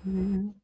And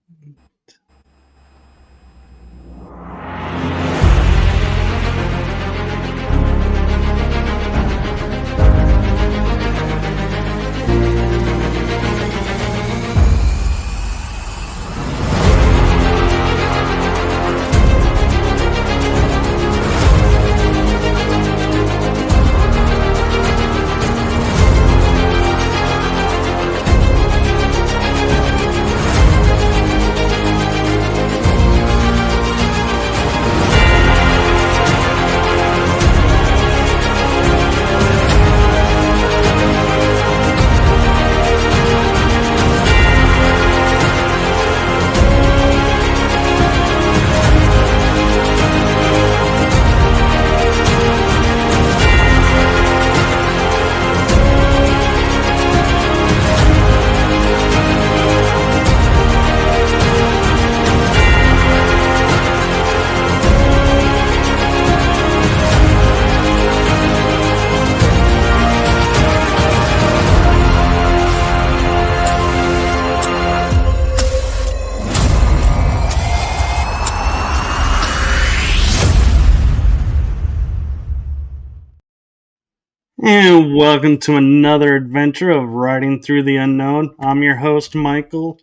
welcome to another adventure of Riding Through the Unknown. I'm your host, Michael,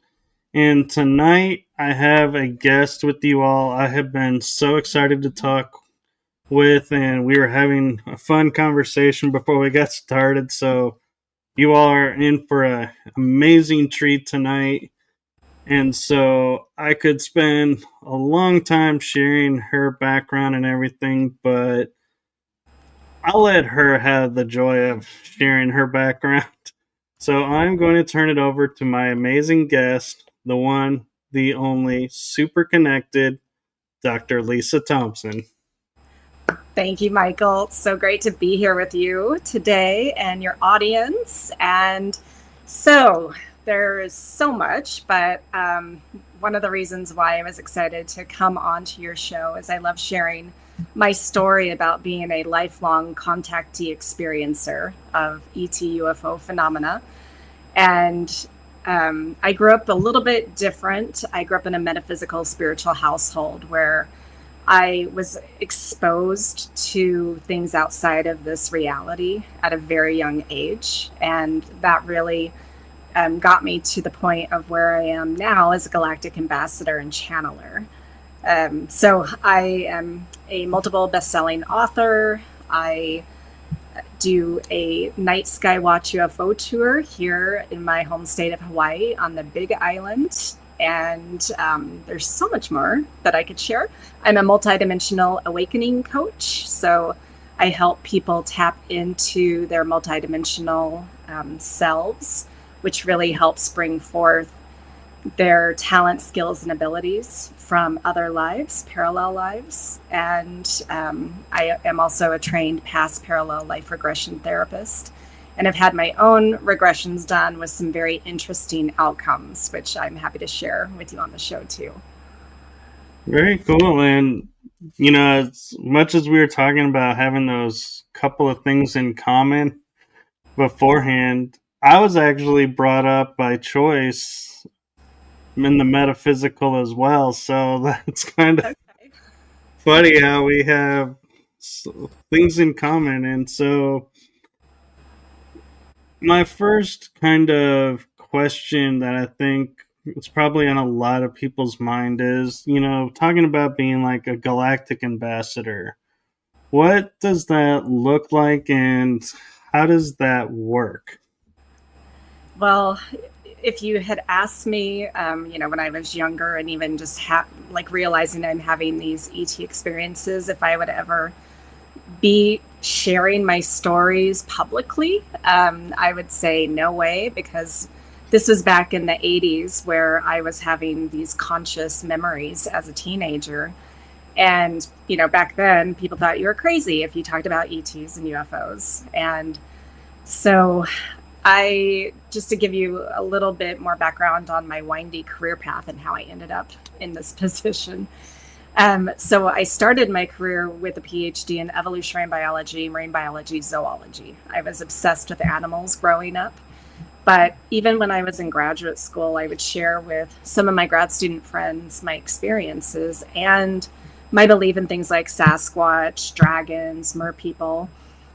and tonight I have a guest with you all I have been so excited to talk with, and we were having a fun conversation before we got started, so you all are in for an amazing treat tonight. And so I could spend a long time sharing her background and everything, but I'll let her have the joy of sharing her background. So I'm going to turn it over to my amazing guest, the one, the only, super connected, Dr. Lisa Thompson. Thank you, Michael. It's so great to be here with you today and your audience. And so there is so much, but one of the reasons why I was excited to come onto your show is I love sharing my story about being a lifelong contactee experiencer of ET UFO phenomena. And I grew up a little bit different. I grew up in a metaphysical spiritual household where I was exposed to things outside of this reality at a very young age. And that really got me to the point of where I am now as a Galactic Ambassador and channeler. So I am a multiple best-selling author. I do a night sky watch UFO tour here in my home state of Hawaii on the Big Island. And there's so much more that I could share. I'm a multidimensional awakening coach. So I help people tap into their multidimensional selves, which really helps bring forth their talent, skills, and abilities from other lives, parallel lives. And I am also a trained past parallel life regression therapist. And I've had my own regressions done with some very interesting outcomes, which I'm happy to share with you on the show too. Very cool. And, you know, as much as we were talking about having those couple of things in common beforehand, I was actually brought up by choice in the metaphysical as well. So that's kind of funny how we have things in common. And so my first kind of question that I think is probably on a lot of people's mind is, you know, talking about being like a galactic ambassador. What does that look like and how does that work? Well, if you had asked me, when I was younger and even just realizing I'm having these ET experiences, if I would ever be sharing my stories publicly, I would say no way, because this was back in the 80s where I was having these conscious memories as a teenager. And, you know, back then people thought you were crazy if you talked about ETs and UFOs. And so just to give you a little bit more background on my windy career path and how I ended up in this position. So I started my career with a PhD in evolutionary biology, marine biology, zoology. I was obsessed with animals growing up. But even when I was in graduate school, I would share with some of my grad student friends my experiences and my belief in things like Sasquatch, dragons, merpeople.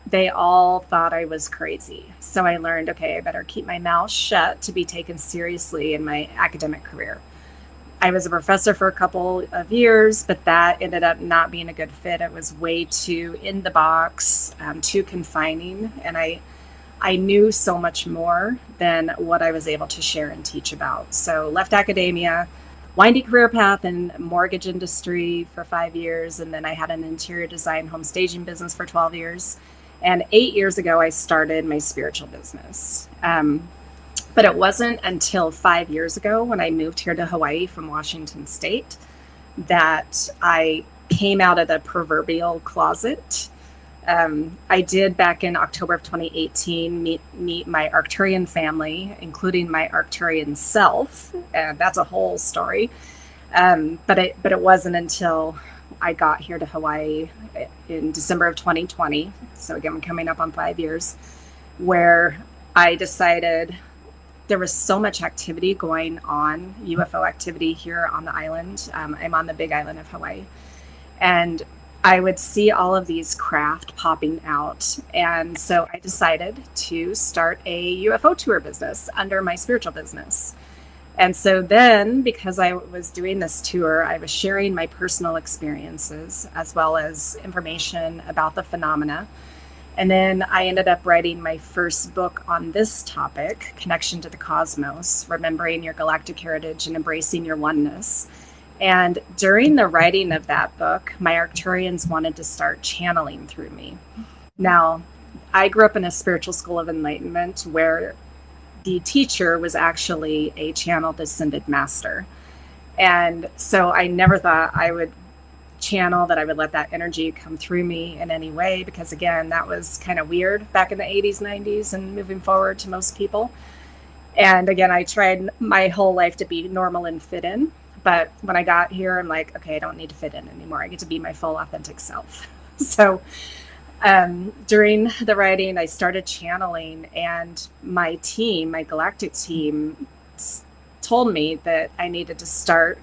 They all thought I was crazy. So I learned, okay, I better keep my mouth shut to be taken seriously in my academic career. I was a professor for a couple of years, but that ended up not being a good fit. It was way too in the box, too confining, and I knew so much more than what I was able to share and teach about. So left academia, windy career path in mortgage industry for 5 years, and then I had an interior design home staging business for 12 years. And 8 years ago, I started my spiritual business. But it wasn't until 5 years ago when I moved here to Hawaii from Washington State that I came out of the proverbial closet. I did back in October of 2018 meet my Arcturian family, including my Arcturian self. That's a whole story. But it wasn't until I got here to Hawaii in December of 2020. So again, I'm coming up on 5 years, where I decided there was so much activity going on, UFO activity here on the island. I'm on the big island of Hawaii. And I would see all of these craft popping out. And so I decided to start a UFO tour business under my spiritual business. And so then, because I was doing this tour, I was sharing my personal experiences as well as information about the phenomena. And then I ended up writing my first book on this topic, Connection to the Cosmos, Remembering Your Galactic Heritage and Embracing Your Oneness. And during the writing of that book, my Arcturians wanted to start channeling through me. Now, I grew up in a spiritual school of enlightenment where the teacher was actually a channeled ascended master. And so I never thought I would channel, that I would let that energy come through me in any way, because again, that was kind of weird back in the 80s, 90s, and moving forward to most people. And again, I tried my whole life to be normal and fit in. But when I got here, I'm like, okay, I don't need to fit in anymore. I get to be my full authentic self. So during the writing, I started channeling, and my team, my galactic team, told me that I needed to start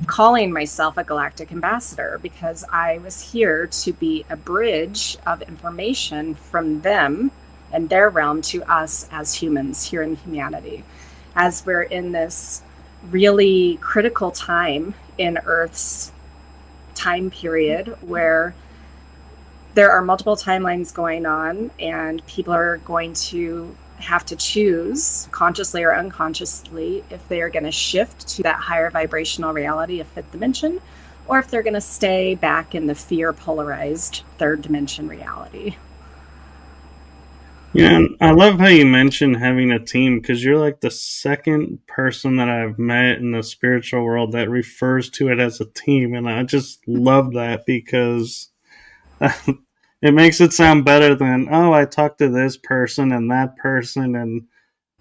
calling myself a Galactic Ambassador, because I was here to be a bridge of information from them and their realm to us as humans here in humanity, as we're in this really critical time in Earth's time period where there are multiple timelines going on, and people are going to have to choose, consciously or unconsciously, if they are going to shift to that higher vibrational reality of fifth dimension, or if they're going to stay back in the fear polarized third dimension reality. Yeah, and I love how you mentioned having a team, because you're like the second person that I've met in the spiritual world that refers to it as a team, and I just love that, because it makes it sound better than, oh, I talked to this person and that person, and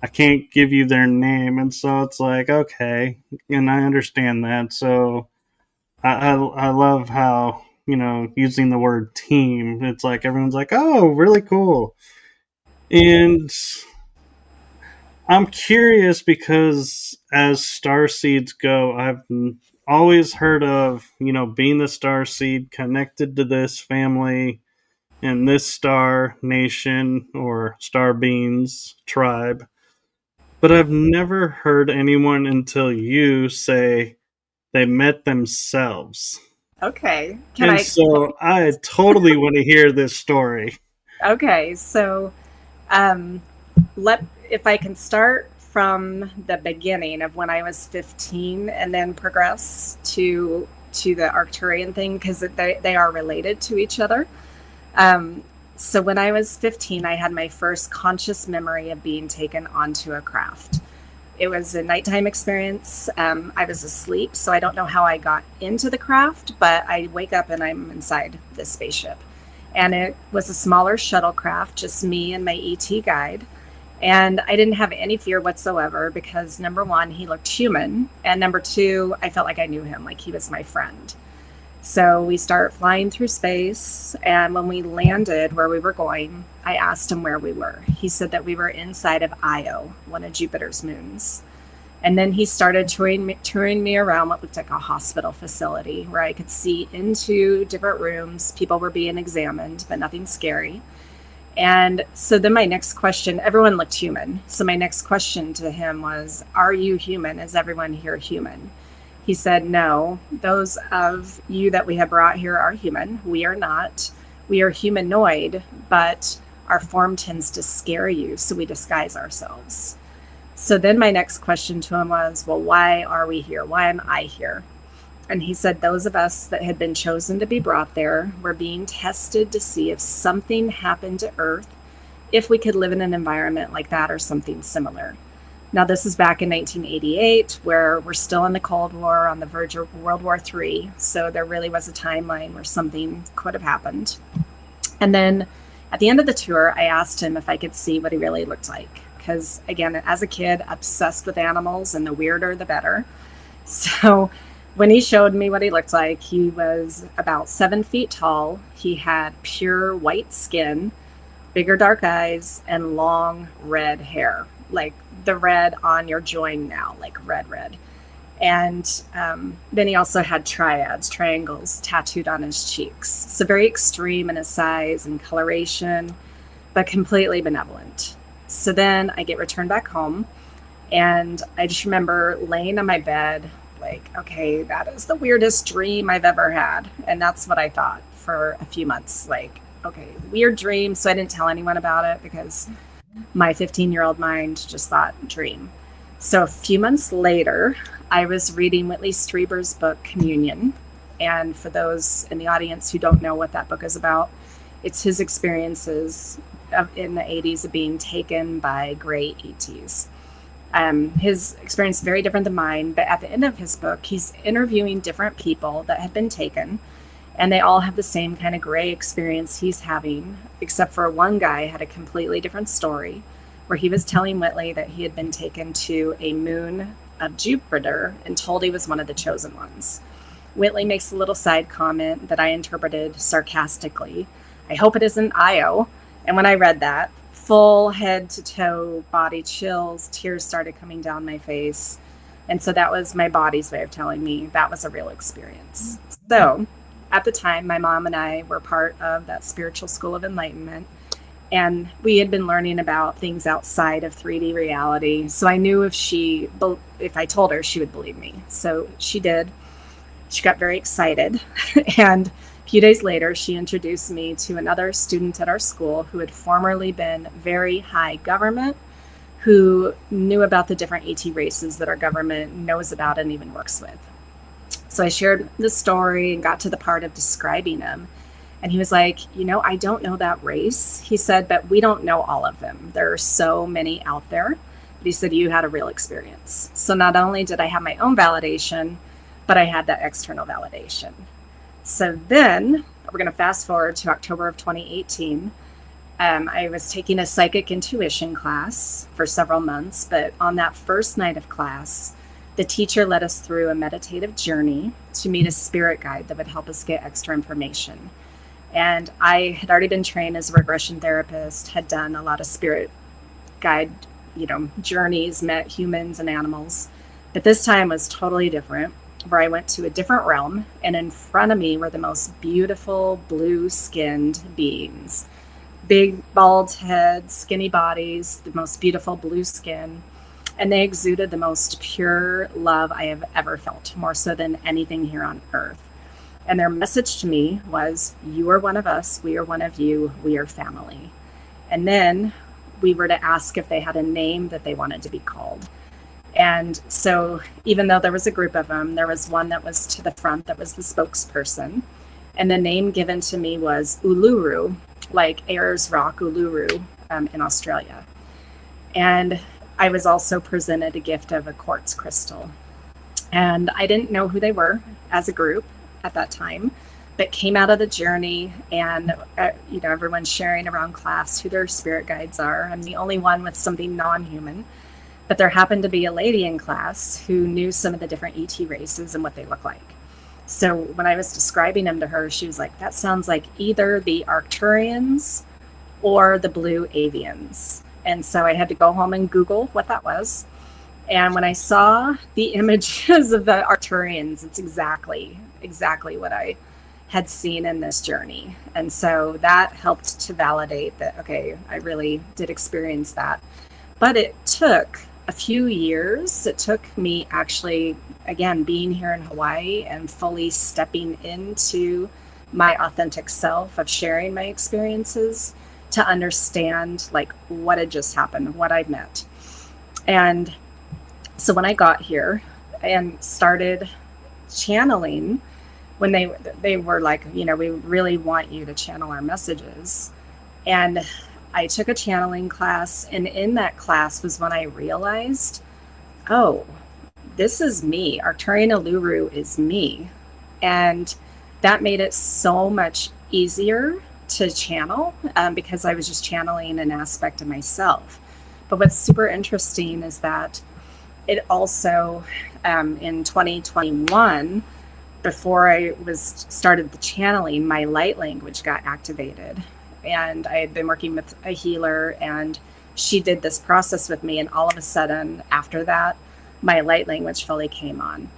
I can't give you their name, and so it's like, okay, and I understand that. So I love how, using the word team, it's like everyone's like, oh, really cool. And I'm curious, because as starseeds go, I've always heard of, being the starseed connected to this family and this star nation or star beings tribe. But I've never heard anyone until you say they met themselves. Okay. So I totally want to hear this story. Okay. So if I can start from the beginning of when I was 15 and then progress to the Arcturian thing, because they are related to each other. So when I was 15, I had my first conscious memory of being taken onto a craft. It was a nighttime experience. I was asleep, so I don't know how I got into the craft, but I wake up and I'm inside this spaceship. And it was a smaller shuttlecraft, just me and my ET guide. And I didn't have any fear whatsoever, because number one, he looked human. And number two, I felt like I knew him, like he was my friend. So we start flying through space, and when we landed where we were going, I asked him where we were. He said that we were inside of Io, one of Jupiter's moons. And then he started touring me around what looked like a hospital facility where I could see into different rooms. People were being examined, but nothing scary. And so then my next question, everyone looked human. So my next question to him was, are you human? Is everyone here human? He said, no, those of you that we have brought here are human. We are not. We are humanoid, but our form tends to scare you, so we disguise ourselves. So then my next question to him was, well, why are we here? Why am I here? And he said, those of us that had been chosen to be brought there were being tested to see if something happened to Earth, if we could live in an environment like that or something similar. Now, this is back in 1988, where we're still in the Cold War, on the verge of World War III. So there really was a timeline where something could have happened. And then at the end of the tour, I asked him if I could see what he really looked like. Because, again, as a kid, obsessed with animals, and the weirder, the better. So when he showed me what he looked like, he was about 7 feet tall. He had pure white skin, bigger dark eyes, and long red hair, like the red on your join now, like red. And then he also had triangles tattooed on his cheeks. So very extreme in his size and coloration, but completely benevolent. So then I get returned back home, and I just remember laying on my bed, like, okay, that is the weirdest dream I've ever had. And that's what I thought for a few months. Like, okay, weird dream. So I didn't tell anyone about it because my 15-year-old mind just thought dream. So a few months later, I was reading Whitley Strieber's book, Communion. And for those in the audience who don't know what that book is about, it's his experiences in the 80s of being taken by gray ETs. His experience is very different than mine, but at the end of his book, he's interviewing different people that have been taken, and they all have the same kind of gray experience he's having, except for one guy had a completely different story, where he was telling Whitley that he had been taken to a moon of Jupiter and told he was one of the chosen ones. Whitley makes a little side comment that I interpreted sarcastically. I hope it isn't Io. And when I read that, full head to toe body chills, tears started coming down my face. And so that was my body's way of telling me that was a real experience. So at the time, my mom and I were part of that spiritual school of enlightenment. And we had been learning about things outside of 3D reality. So I knew if I told her, she would believe me. So she did. She got very excited. And a few days later, she introduced me to another student at our school who had formerly been very high government, who knew about the different ET races that our government knows about and even works with. So I shared the story and got to the part of describing them. And he was like, I don't know that race. He said, but we don't know all of them. There are so many out there. But he said, you had a real experience. So not only did I have my own validation, but I had that external validation. So then we're going to fast forward to October of 2018. I was taking a psychic intuition class for several months, but on that first night of class, the teacher led us through a meditative journey to meet a spirit guide that would help us get extra information. And I had already been trained as a regression therapist, had done a lot of spirit guide, journeys, met humans and animals. But this time was totally different, where I went to a different realm, and in front of me were the most beautiful blue-skinned beings. Big, bald heads, skinny bodies, the most beautiful blue skin. And they exuded the most pure love I have ever felt, more so than anything here on Earth. And their message to me was, you are one of us, we are one of you, we are family. And then we were to ask if they had a name that they wanted to be called. And so even though there was a group of them, there was one that was to the front that was the spokesperson. And the name given to me was Uluru, like Ayers Rock, Uluru, in Australia. And I was also presented a gift of a quartz crystal. And I didn't know who they were as a group at that time, but came out of the journey and, everyone's sharing around class who their spirit guides are. I'm the only one with something non-human. But there happened to be a lady in class who knew some of the different ET races and what they look like. So when I was describing them to her, she was like, that sounds like either the Arcturians or the blue avians. And so I had to go home and Google what that was. And when I saw the images of the Arcturians, it's exactly what I had seen in this journey. And so that helped to validate that, okay, I really did experience that. But it took a few years. It took me actually, again, being here in Hawaii and fully stepping into my authentic self of sharing my experiences to understand like what had just happened, what I'd met. And so when I got here and started channeling, when they were like, you know, we really want you to channel our messages. And I took a channeling class, and in that class was when I realized, oh, this is me. Arcturian Uluru is me. And that made it so much easier to channel because I was just channeling an aspect of myself. But what's super interesting is that it also, in 2021, before I started the channeling, my light language got activated. And I had been working with a healer, and she did this process with me. And all of a sudden, after that, my light language fully came on.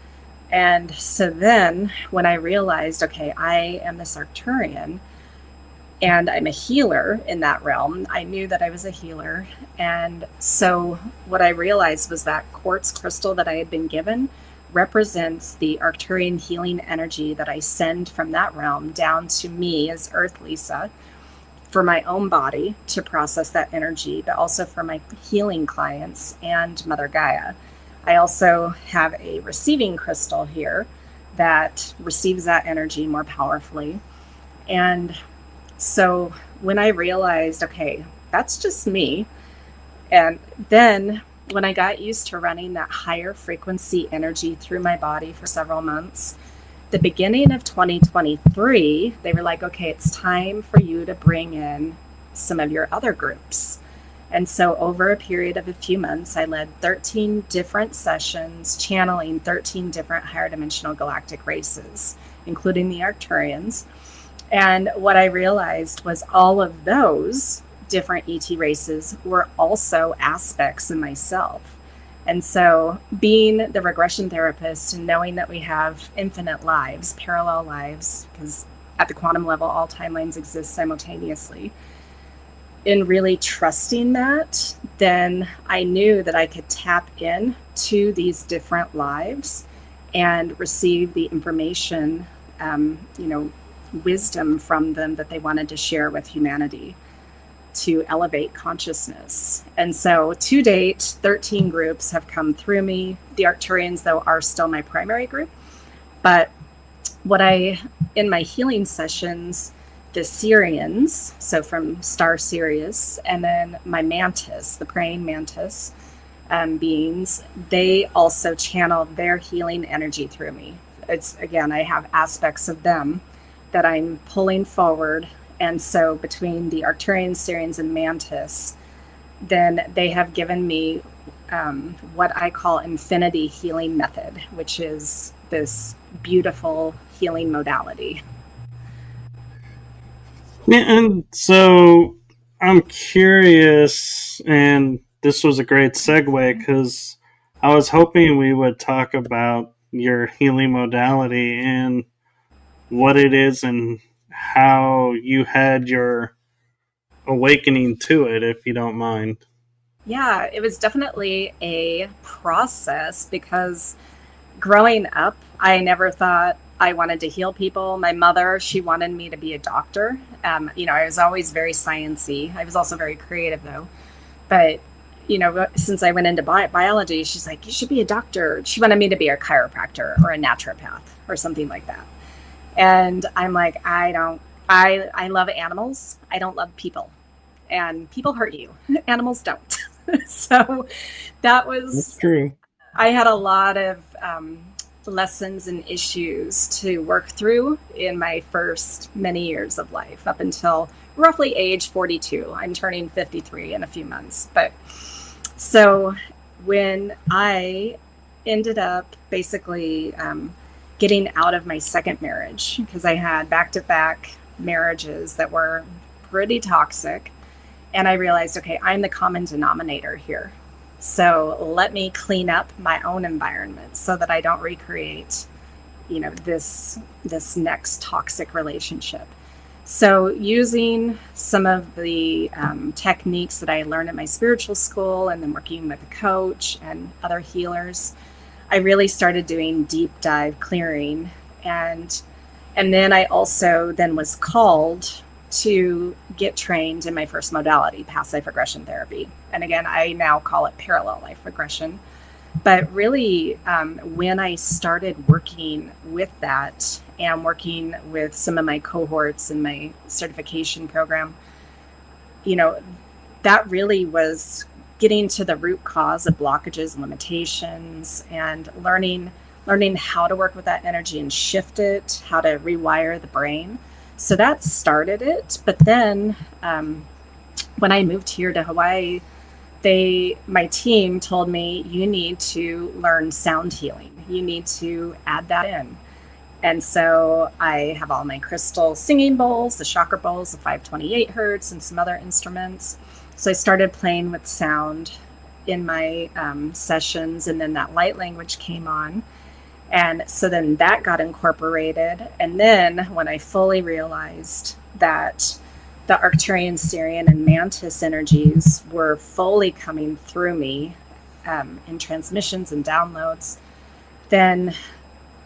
And so then when I realized, okay, I am this Arcturian, and I'm a healer in that realm, I knew that I was a healer. And so what I realized was that quartz crystal that I had been given represents the Arcturian healing energy that I send from that realm down to me as Earth Lisa for my own body to process that energy, but also for my healing clients and Mother Gaia. I also have a receiving crystal here that receives that energy more powerfully. And so when I realized, okay, that's just me. And then when I got used to running that higher frequency energy through my body for several months, the beginning of 2023, they were like, okay, it's time for you to bring in some of your other groups. And so over a period of a few months, I led 13 different sessions, channeling 13 different higher dimensional galactic races, including the Arcturians. And what I realized was all of those different ET races were also aspects of myself. And so being the regression therapist and knowing that we have infinite lives, parallel lives, because at the quantum level, all timelines exist simultaneously, in really trusting that, then I knew that I could tap in to these different lives and receive the information, wisdom from them that they wanted to share with humanity to elevate consciousness. And so to date, 13 groups have come through me. The Arcturians, though, are still my primary group. But in my healing sessions, the Sirians, so from Star Sirius, and then my mantis, the praying mantis beings, they also channel their healing energy through me. It's, again, I have aspects of them that I'm pulling forward. And so between the Arcturian, Sirians, and mantis, then they have given me what I call infinity healing method, which is this beautiful healing modality. Yeah, and so I'm curious, and this was a great segue because I was hoping we would talk about your healing modality and what it is and how you had your awakening to it, if you don't mind. Yeah, it was definitely a process because growing up, I never thought I wanted to heal people. My mother, she wanted me to be a doctor. I was always very sciencey. I was also very creative, though. But, since I went into biology, she's like, you should be a doctor. She wanted me to be a chiropractor or a naturopath or something like that. And I'm like, I love animals. I don't love people. And people hurt you. Animals don't. So That's true. I had a lot of lessons and issues to work through in my first many years of life up until roughly age 42. I'm turning 53 in a few months. But so when I ended up basically getting out of my second marriage, because I had back-to-back marriages that were pretty toxic. And I realized, okay, I'm the common denominator here. So let me clean up my own environment so that I don't recreate, this next toxic relationship. So using some of the techniques that I learned at my spiritual school, and then working with a coach and other healers, I really started doing deep dive clearing. And then I also then was called to get trained in my first modality, past life regression therapy. And again, I now call it parallel life regression. But really, when I started working with that and working with some of my cohorts in my certification program, that really was getting to the root cause of blockages and limitations, and learning how to work with that energy and shift it, how to rewire the brain. So that started it. But then when I moved here to Hawaii, my team told me, you need to learn sound healing. You need to add that in. And so I have all my crystal singing bowls, the chakra bowls, the 528 hertz, and some other instruments. So I started playing with sound in my sessions, and then that light language came on. And so then that got incorporated. And then when I fully realized that the Arcturian, Syrian, and Mantis energies were fully coming through me in transmissions and downloads, then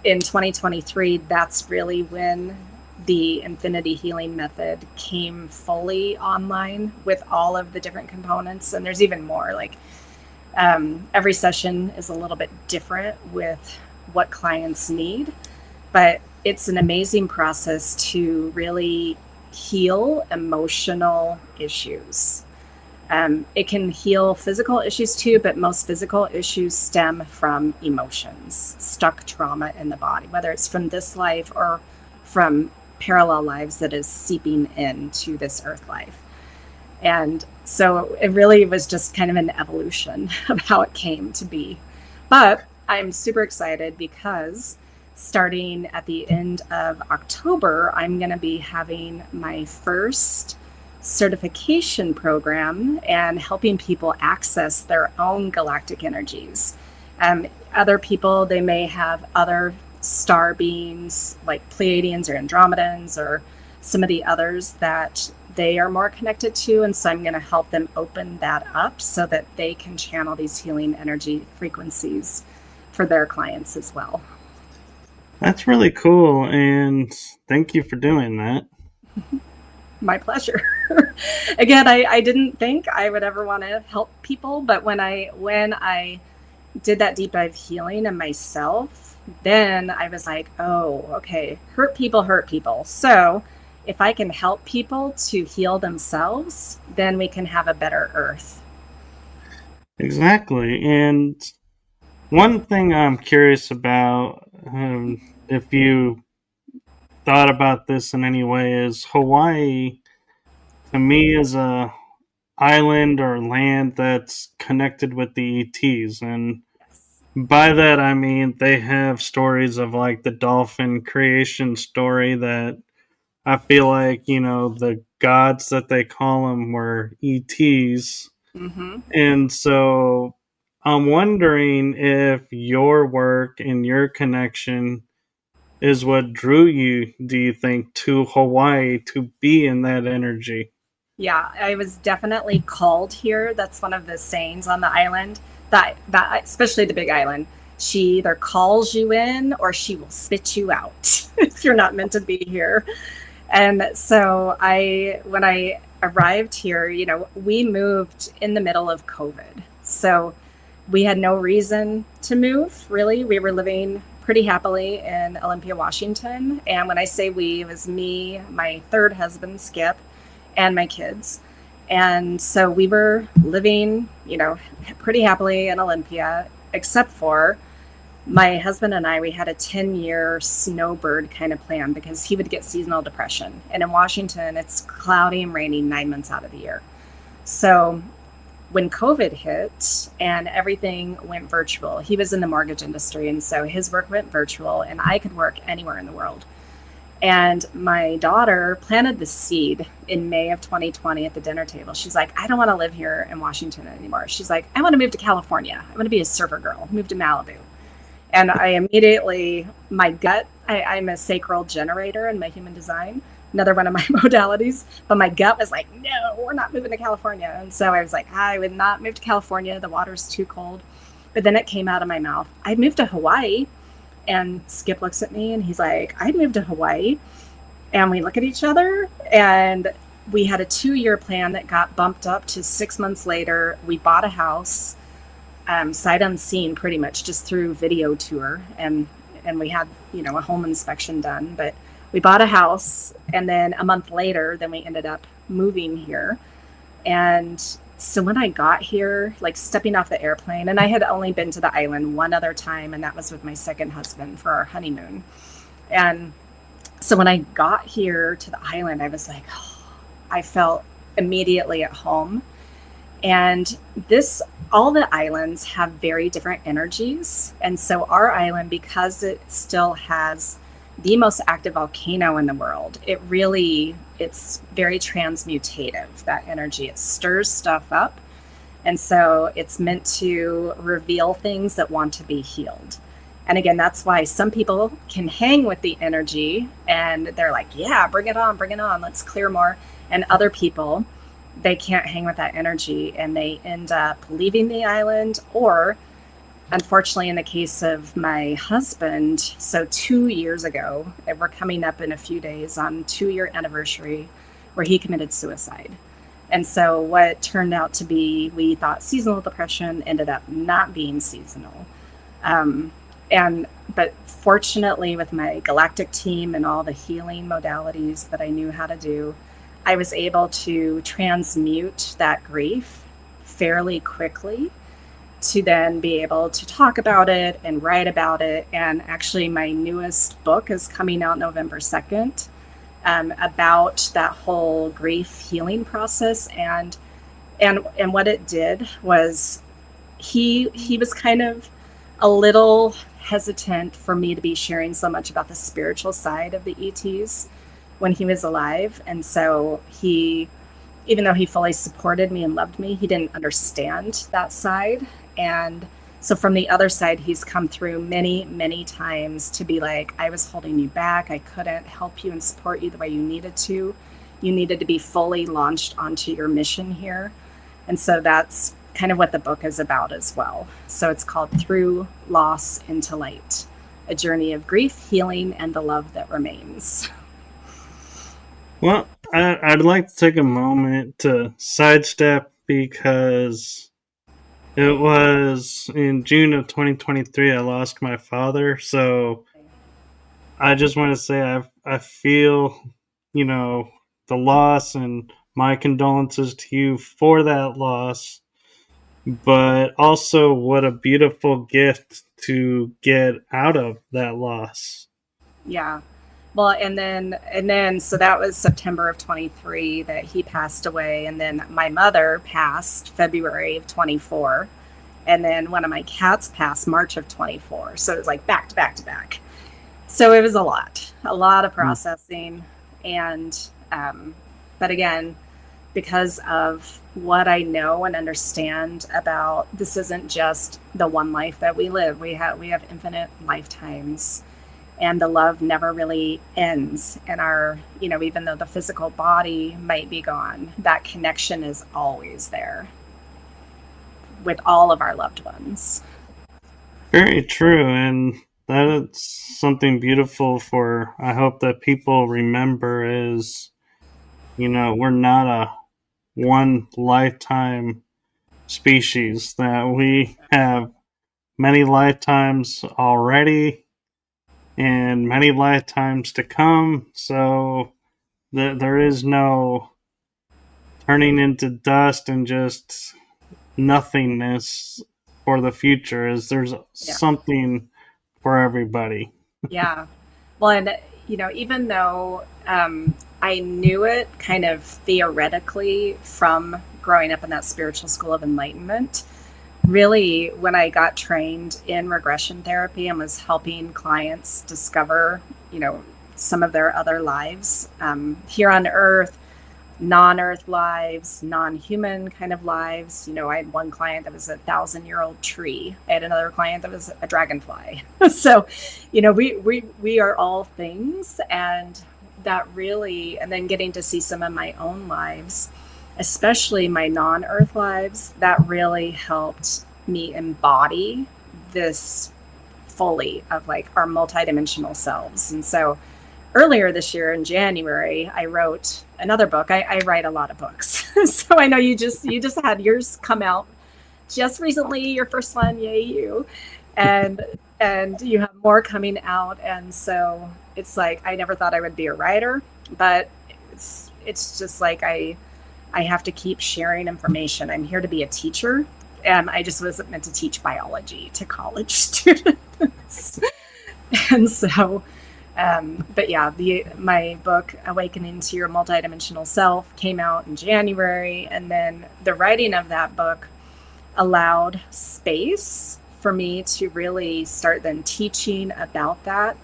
in 2023, that's really when the Infinity Healing Method came fully online with all of the different components. And there's even more. Like every session is a little bit different with what clients need, but it's an amazing process to really heal emotional issues. It can heal physical issues too, but most physical issues stem from emotions, stuck trauma in the body, whether it's from this life or from parallel lives that is seeping into this earth life. And so it really was just kind of an evolution of how it came to be. But I'm super excited because starting at the end of October, I'm going to be having my first certification program and helping people access their own galactic energies. Other people, they may have other star beings like Pleiadians or Andromedans or some of the others that they are more connected to. And so I'm going to help them open that up so that they can channel these healing energy frequencies for their clients as well. That's really cool, and thank you for doing that. My pleasure. Again, I didn't think I would ever want to help people, but when I did that deep dive healing in myself, then I was like, oh, okay, hurt people. So if I can help people to heal themselves, then we can have a better earth. Exactly. And one thing I'm curious about, if you thought about this in any way, is Hawaii, to me, is a island or land that's connected with the ETs. And by that, I mean they have stories of like the dolphin creation story that I feel like, the gods that they call them were ETs. Mm-hmm. And so I'm wondering if your work and your connection is what drew you, do you think, to Hawaii to be in that energy? Yeah, I was definitely called here. That's one of the sayings on the island, that especially the Big Island. She either calls you in or she will spit you out if you're not meant to be here. And so when I arrived here, we moved in the middle of COVID. So we had no reason to move, really. We were living pretty happily in Olympia, Washington. And when I say we, it was me, my third husband, Skip, and my kids. And so we were living, pretty happily in Olympia, except for my husband and I, we had a 10-year snowbird kind of plan because he would get seasonal depression. And in Washington, it's cloudy and rainy 9 months out of the year. So when COVID hit and everything went virtual, he was in the mortgage industry. And so his work went virtual, and I could work anywhere in the world. And my daughter planted the seed in May of 2020 at the dinner table. She's like, I don't want to live here in Washington anymore. She's like, I want to move to California. I want to be a surfer girl, move to Malibu. And I immediately, my gut, I'm a sacral generator in my human design, another one of my modalities. But my gut was like, no, we're not moving to California. And so I was like, I would not move to California. The water's too cold. But then it came out of my mouth. I'd moved to Hawaii. And Skip looks at me and he's like, I'd moved to Hawaii. And we look at each other, and we had a 2-year plan that got bumped up to 6 months later. We bought a house, sight unseen, pretty much just through video tour. And we had, a home inspection done, but we bought a house. And then a month later, then we ended up moving here. And so when I got here, like stepping off the airplane, and I had only been to the island one other time, and that was with my second husband for our honeymoon. And so when I got here to the island, I was like, oh, I felt immediately at home. And all the islands have very different energies. And so our island, because it still has the most active volcano in the world, it's very transmutative, that energy. It stirs stuff up. And so it's meant to reveal things that want to be healed. And again, that's why some people can hang with the energy and they're like, yeah, bring it on, let's clear more. And other people, they can't hang with that energy and they end up leaving the island, or unfortunately, in the case of my husband, so 2 years ago, we're coming up in a few days on 2-year anniversary where he committed suicide. And so what turned out to be, we thought seasonal depression, ended up not being seasonal. But fortunately, with my galactic team and all the healing modalities that I knew how to do, I was able to transmute that grief fairly quickly, to then be able to talk about it and write about it. And actually my newest book is coming out November 2nd, about that whole grief healing process. And what it did was he was kind of a little hesitant for me to be sharing so much about the spiritual side of the ETs when he was alive. And so even though he fully supported me and loved me, he didn't understand that side. And so from the other side, he's come through many, many times to be like, I was holding you back. I couldn't help you and support you the way you needed to. You needed to be fully launched onto your mission here. And so that's kind of what the book is about as well. So it's called Through Loss into Light, a journey of grief, healing, and the love that remains. Well, I'd like to take a moment to sidestep, because it was in June of 2023 I lost my father. So I just want to say I feel, the loss, and my condolences to you for that loss. But also, what a beautiful gift to get out of that loss. Yeah. Well, and then, so that was September of 23 that he passed away. And then my mother passed February of 24. And then one of my cats passed March of 24. So it was like back to back to back. So it was a lot of processing. And, but again, because of what I know and understand about, this isn't just the one life that we live. We have infinite lifetimes. And the love never really ends. And even though the physical body might be gone, that connection is always there with all of our loved ones. Very true. And that's something beautiful I hope that people remember is, we're not a one lifetime species, that we have many lifetimes already and many lifetimes to come. So there is no turning into dust and just nothingness for the future. There's something for everybody. Yeah. Well, and even though I knew it kind of theoretically from growing up in that spiritual school of enlightenment. Really, when I got trained in regression therapy and was helping clients discover, some of their other lives here on Earth, non-Earth lives, non-human kind of lives. I had one client that was a 1,000-year-old tree. I had another client that was a dragonfly. So, we are all things, and that really, and then getting to see some of my own lives, especially my non-Earth lives, that really helped me embody this fully of like our multidimensional selves. And so earlier this year in January, I wrote another book. I write a lot of books. So I know you just had yours come out just recently, your first one, yay you. And you have more coming out. And so it's like, I never thought I would be a writer, but it's just like I have to keep sharing information. I'm here to be a teacher, and I just wasn't meant to teach biology to college students. And so, but yeah, my book, Awakening to Your Multidimensional Self, came out in January. And then the writing of that book allowed space for me to really start then teaching about that.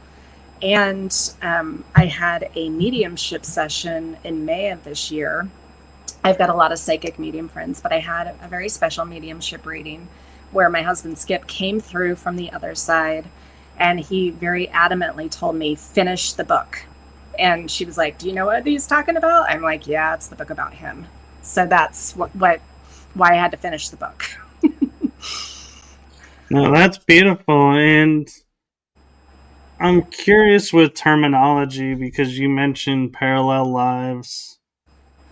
And I had a mediumship session in May of this year. I've got a lot of psychic medium friends, but I had a very special mediumship reading where my husband Skip came through from the other side, and he very adamantly told me, finish the book. And she was like, do you know what he's talking about? I'm like, yeah, it's the book about him. So that's why I had to finish the book. No, that's beautiful. And I'm curious with terminology, because you mentioned parallel lives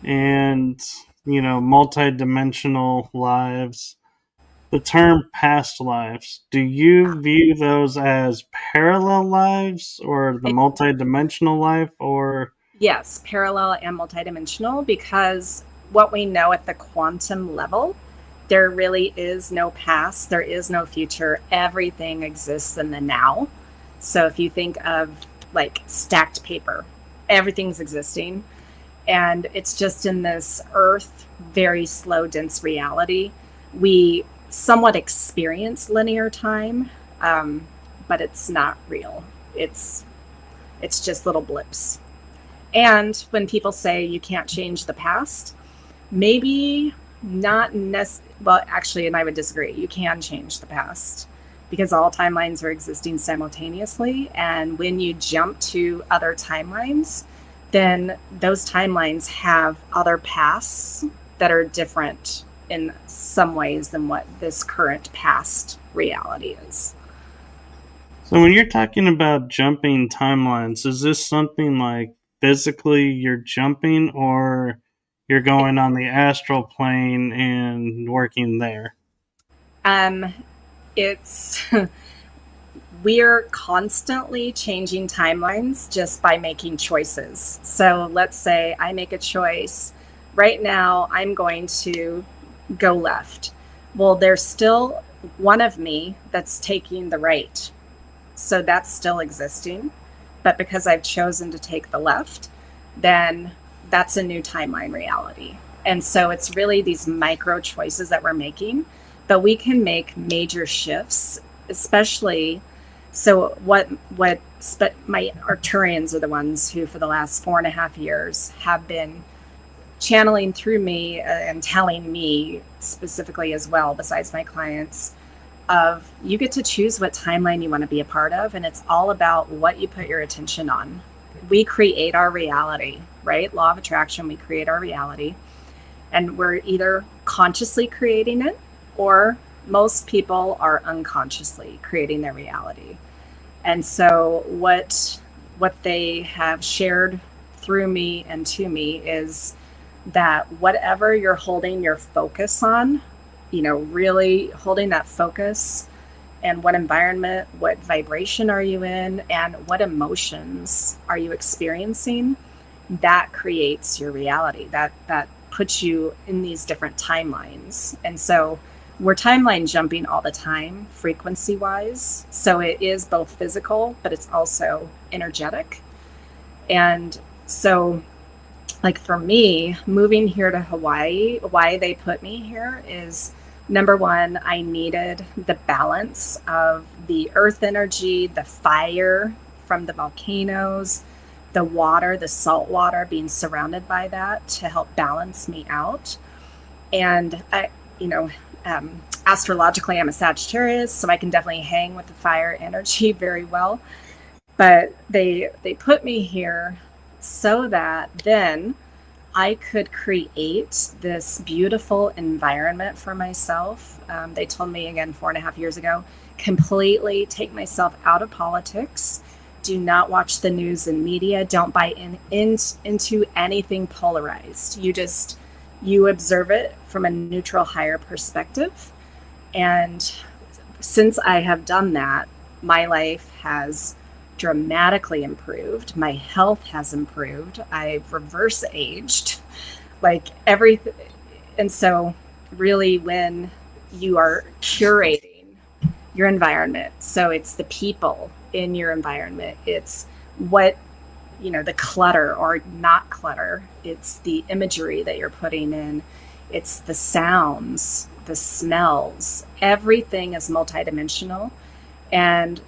and, multidimensional lives. The term past lives, do you view those as parallel lives or the multidimensional life, or? Yes, parallel and multidimensional, because what we know at the quantum level, there really is no past, there is no future. Everything exists in the now. So if you think of like stacked paper, everything's existing. And it's just in this earth, very slow, dense reality. We somewhat experience linear time, but it's not real. It's just little blips. And when people say you can't change the past, maybe not well, actually, and I would disagree. You can change the past because all timelines are existing simultaneously. And when you jump to other timelines, then those timelines have other paths that are different in some ways than what this current past reality is. So when you're talking about jumping timelines, is this something like physically you're jumping, or you're going on the astral plane and working there? It's we're constantly changing timelines just by making choices. So let's say I make a choice right now, I'm going to go left. Well, there's still one of me that's taking the right. So that's still existing. But because I've chosen to take the left, then that's a new timeline reality. And so it's really these micro choices that we're making, but we can make major shifts, especially. So my Arcturians are the ones who for the last 4.5 years have been channeling through me and telling me specifically as well, besides my clients, of you get to choose what timeline you want to be a part of. And it's all about what you put your attention on. We create our reality, right? Law of attraction, we create our reality. And we're either consciously creating it, or most people are unconsciously creating their reality. And so what they have shared through me and to me is that whatever you're holding your focus on, really holding that focus, and what environment, what vibration are you in, and what emotions are you experiencing, that creates your reality. That puts you in these different timelines. And so we're timeline jumping all the time, frequency wise. So it is both physical, but it's also energetic. And so like for me, moving here to Hawaii, why they put me here is number one, I needed the balance of the earth energy, the fire from the volcanoes, the water, the salt water, being surrounded by that to help balance me out. And I, you know, astrologically, I'm a Sagittarius, so I can definitely hang with the fire energy very well. But they put me here so that then I could create this beautiful environment for myself. They told me again 4.5 years ago, completely take myself out of politics. Do not watch the news and media. Don't buy into anything polarized. You observe it from a neutral, higher perspective. And since I have done that, my life has dramatically improved. My health has improved. I've reverse aged, like everything. And so really when you are curating your environment, so it's the people in your environment, it's what, the clutter or not clutter, it's the imagery that you're putting in, it's the sounds, the smells, everything is multidimensional. And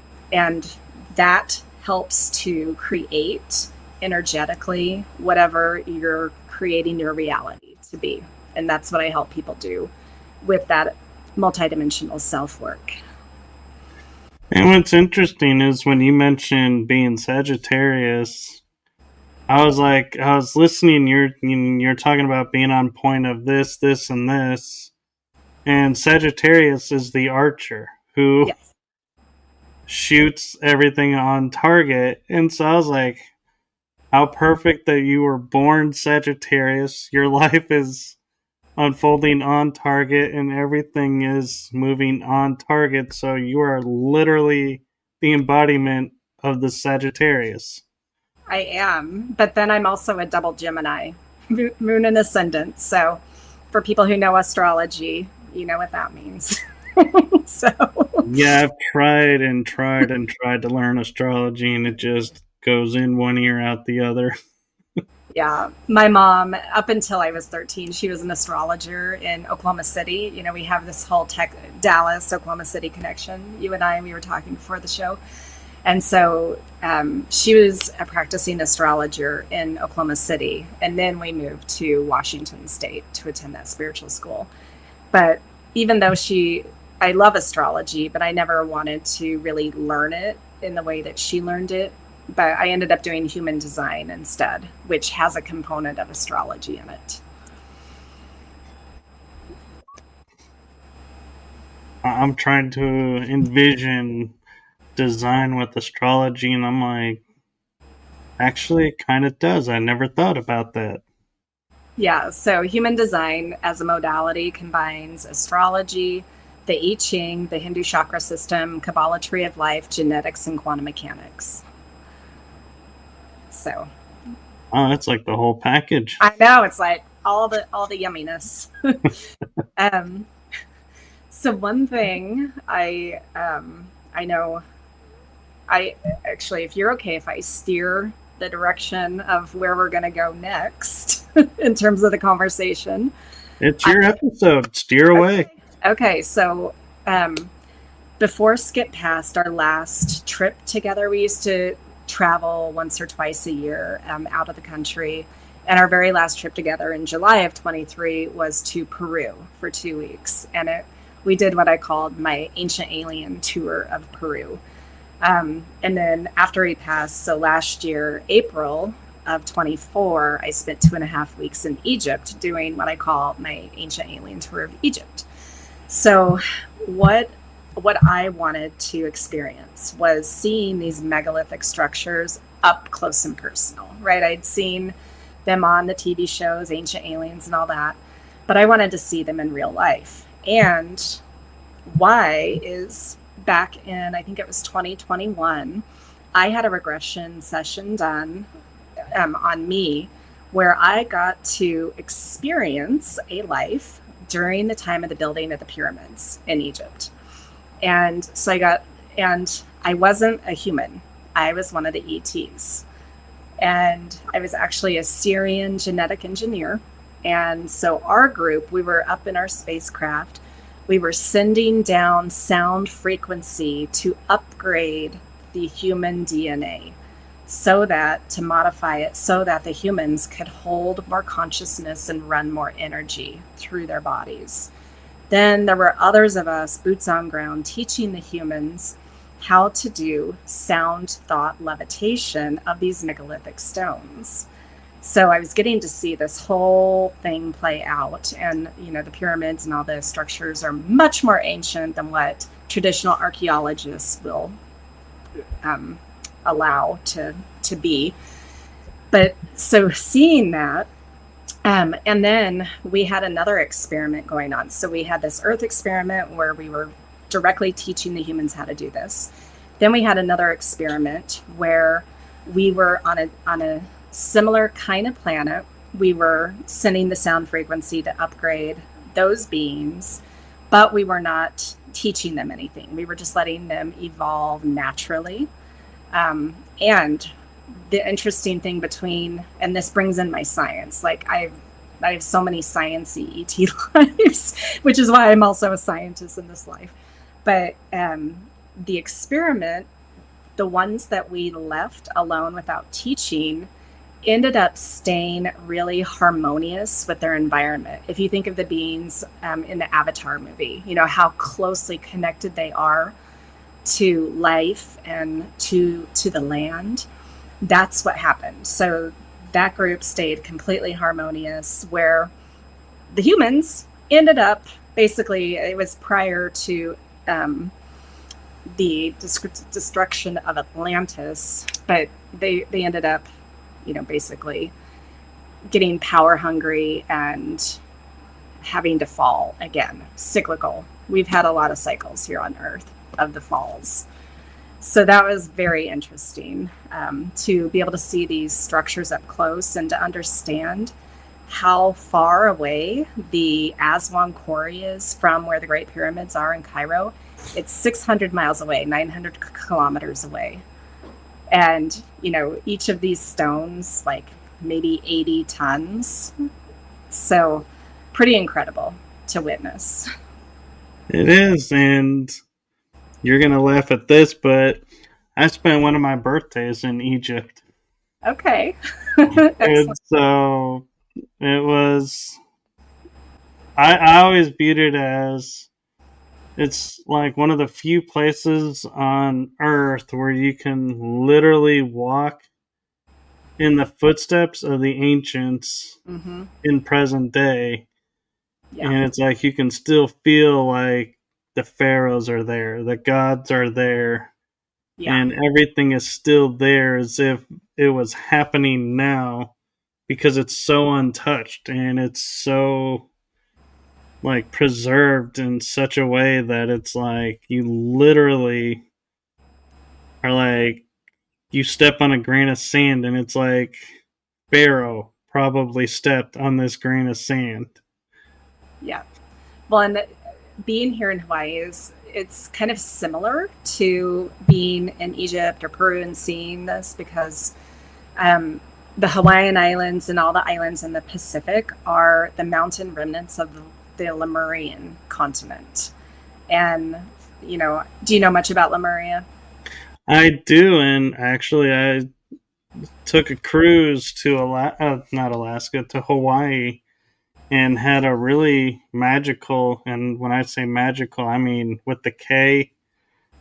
that helps to create energetically whatever you're creating your reality to be. And that's what I help people do with that multidimensional self-work. And what's interesting is when you mentioned being Sagittarius, I was listening, you're talking about being on point of this, and this. And Sagittarius is the archer who Yes. shoots everything on target. And so I was like, how perfect that you were born Sagittarius. Your life is unfolding on target and everything is moving on target. So you are literally the embodiment of the Sagittarius. I am, but then I'm also a double Gemini, moon and ascendant. So for people who know astrology, you know what that means. So yeah, I've tried to learn astrology, and it just goes in one ear out the other. Yeah, my mom, up until I was 13, she was an astrologer in Oklahoma City. We have this whole Dallas, Oklahoma City connection. You and I, we were talking before the show. And so she was a practicing astrologer in Oklahoma City. And then we moved to Washington State to attend that spiritual school. But even though I love astrology, but I never wanted to really learn it in the way that she learned it. But I ended up doing human design instead, which has a component of astrology in it. I'm trying to envision design with astrology, and I'm like, actually, it kind of does. I never thought about that. Yeah, so human design as a modality combines astrology, the I Ching, the Hindu chakra system, Kabbalah tree of life, genetics, and quantum mechanics. So, it's like the whole package. I know, it's like all the yumminess. So one thing I know, I actually, if you're okay, if I steer the direction of where we're going to go next in terms of the conversation. It's your episode. Steer away. Okay, so before Skip passed, our last trip together, we used to travel once or twice a year out of the country. And our very last trip together in July of 23 was to Peru for 2 weeks. And we did what I called my ancient alien tour of Peru. And then after he passed, so last year, April of 24, I spent 2.5 weeks in Egypt doing what I call my ancient alien tour of Egypt. So what I wanted to experience was seeing these megalithic structures up close and personal, right? I'd seen them on the TV shows, Ancient Aliens and all that, but I wanted to see them in real life. And why is back in, I think it was 2021, I had a regression session done on me where I got to experience a life during the time of the building of the pyramids in Egypt. And so I wasn't a human. I was one of the ETs. And I was actually a Syrian genetic engineer. And so our group, we were up in our spacecraft. We were sending down sound frequency to upgrade the human DNA so that to modify it so that the humans could hold more consciousness and run more energy through their bodies. Then there were others of us, boots on ground, teaching the humans how to do sound thought levitation of these megalithic stones. So I was getting to see this whole thing play out. And, you know, the pyramids and all the structures are much more ancient than what traditional archaeologists will allow to be. But so seeing that, and then we had another experiment going on. So we had this Earth experiment where we were directly teaching the humans how to do this. Then we had another experiment where we were on a similar kind of planet. We were sending the sound frequency to upgrade those beings, but we were not teaching them anything. We were just letting them evolve naturally. And the interesting thing between, and this brings in my science, like I have so many sciencey ET lives, which is why I'm also a scientist in this life. But the experiment, the ones that we left alone without teaching, ended up staying really harmonious with their environment. If you think of the beings in the Avatar movie, you know, how closely connected they are to life and to the land, that's what happened. So that group stayed completely harmonious, where the humans ended up, basically, it was prior to the destruction of Atlantis, but they ended up, you know, basically getting power hungry and having to fall again, cyclical. We've had a lot of cycles here on Earth of the falls. So that was very interesting to be able to see these structures up close and to understand how far away the Aswan Quarry is from where the Great Pyramids are in Cairo. It's 600 miles away, 900 kilometers away. And, you know, each of these stones, like maybe 80 tons. So pretty incredible to witness. It is, and you're going to laugh at this, but I spent one of my birthdays in Egypt. Okay. And so it was, I always viewed it as, it's like one of the few places on Earth where you can literally walk in the footsteps of the ancients in present day. Yeah. And it's like you can still feel like the pharaohs are there, the gods are there, and everything is still there as if it was happening now, because it's so untouched and it's so like preserved in such a way that it's like you literally are like, you step on a grain of sand and it's like Pharaoh probably stepped on this grain of sand. Yeah. Well, and being here in Hawaii it's kind of similar to being in Egypt or Peru and seeing this, because the Hawaiian Islands and all the islands in the Pacific are the mountain remnants of the Lemurian continent. And, you know, do you know much about Lemuria? I do, and actually I took a cruise to to Hawaii, and had a really magical, and when I say magical, I mean with the K,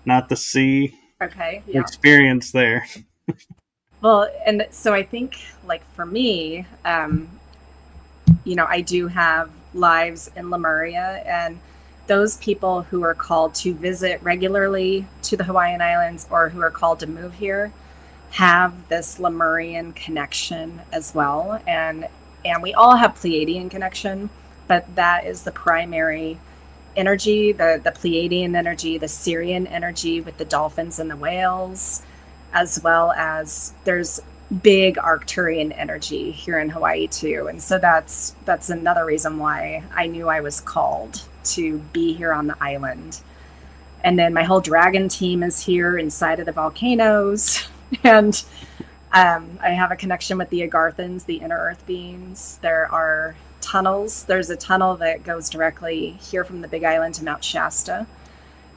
not the C, experience there. Well, and so I think, like, for me, you know, I do have lives in Lemuria, and those people who are called to visit regularly to the Hawaiian Islands or who are called to move here have this Lemurian connection as well. And we all have Pleiadian connection, but that is the primary energy, the Pleiadian energy, the Syrian energy with the dolphins and the whales, as well as there's big Arcturian energy here in Hawaii too. And so that's another reason why I knew I was called to be here on the island. And then my whole dragon team is here inside of the volcanoes. And I have a connection with the Agarthans, the inner earth beings. There are tunnels. There's a tunnel that goes directly here from the Big Island to Mount Shasta.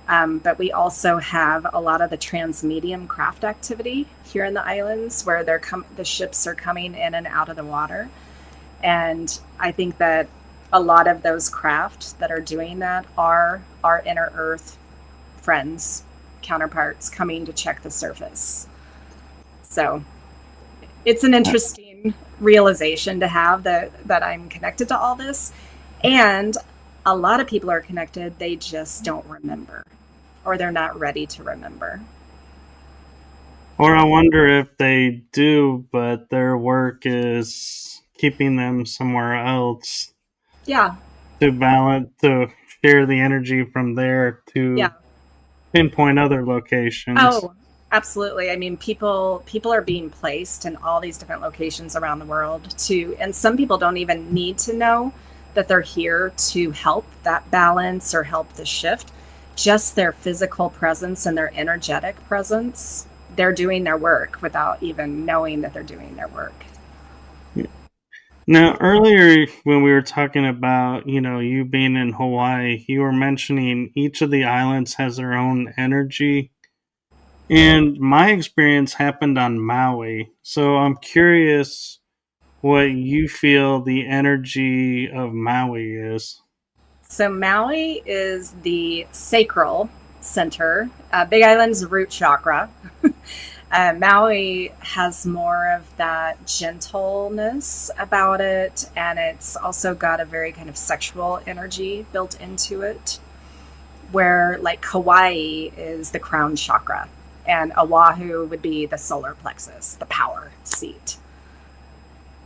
But we also have a lot of the transmedium craft activity here in the islands where the ships are coming in and out of the water. And I think that a lot of those craft that are doing that are our inner earth friends, counterparts coming to check the surface. So it's an interesting realization to have that I'm connected to all this. And a lot of people are connected, they just don't remember, or they're not ready to remember. Or I wonder if they do, but their work is keeping them somewhere else. Yeah. To balance, to share the energy from there to pinpoint other locations. Oh, absolutely. I mean, people are being placed in all these different locations around the world and some people don't even need to know that they're here to help that balance or help the shift. Just their physical presence and their energetic presence, they're doing their work without even knowing that they're doing their work. Now, earlier when we were talking about, you being in Hawaii, you were mentioning each of the islands has their own energy. And my experience happened on Maui. So I'm curious what you feel the energy of Maui is. So Maui is the sacral center, Big Island's root chakra. Maui has more of that gentleness about it, and it's also got a very kind of sexual energy built into it, where like Hawaii is the crown chakra, and Oahu would be the solar plexus, the power seat.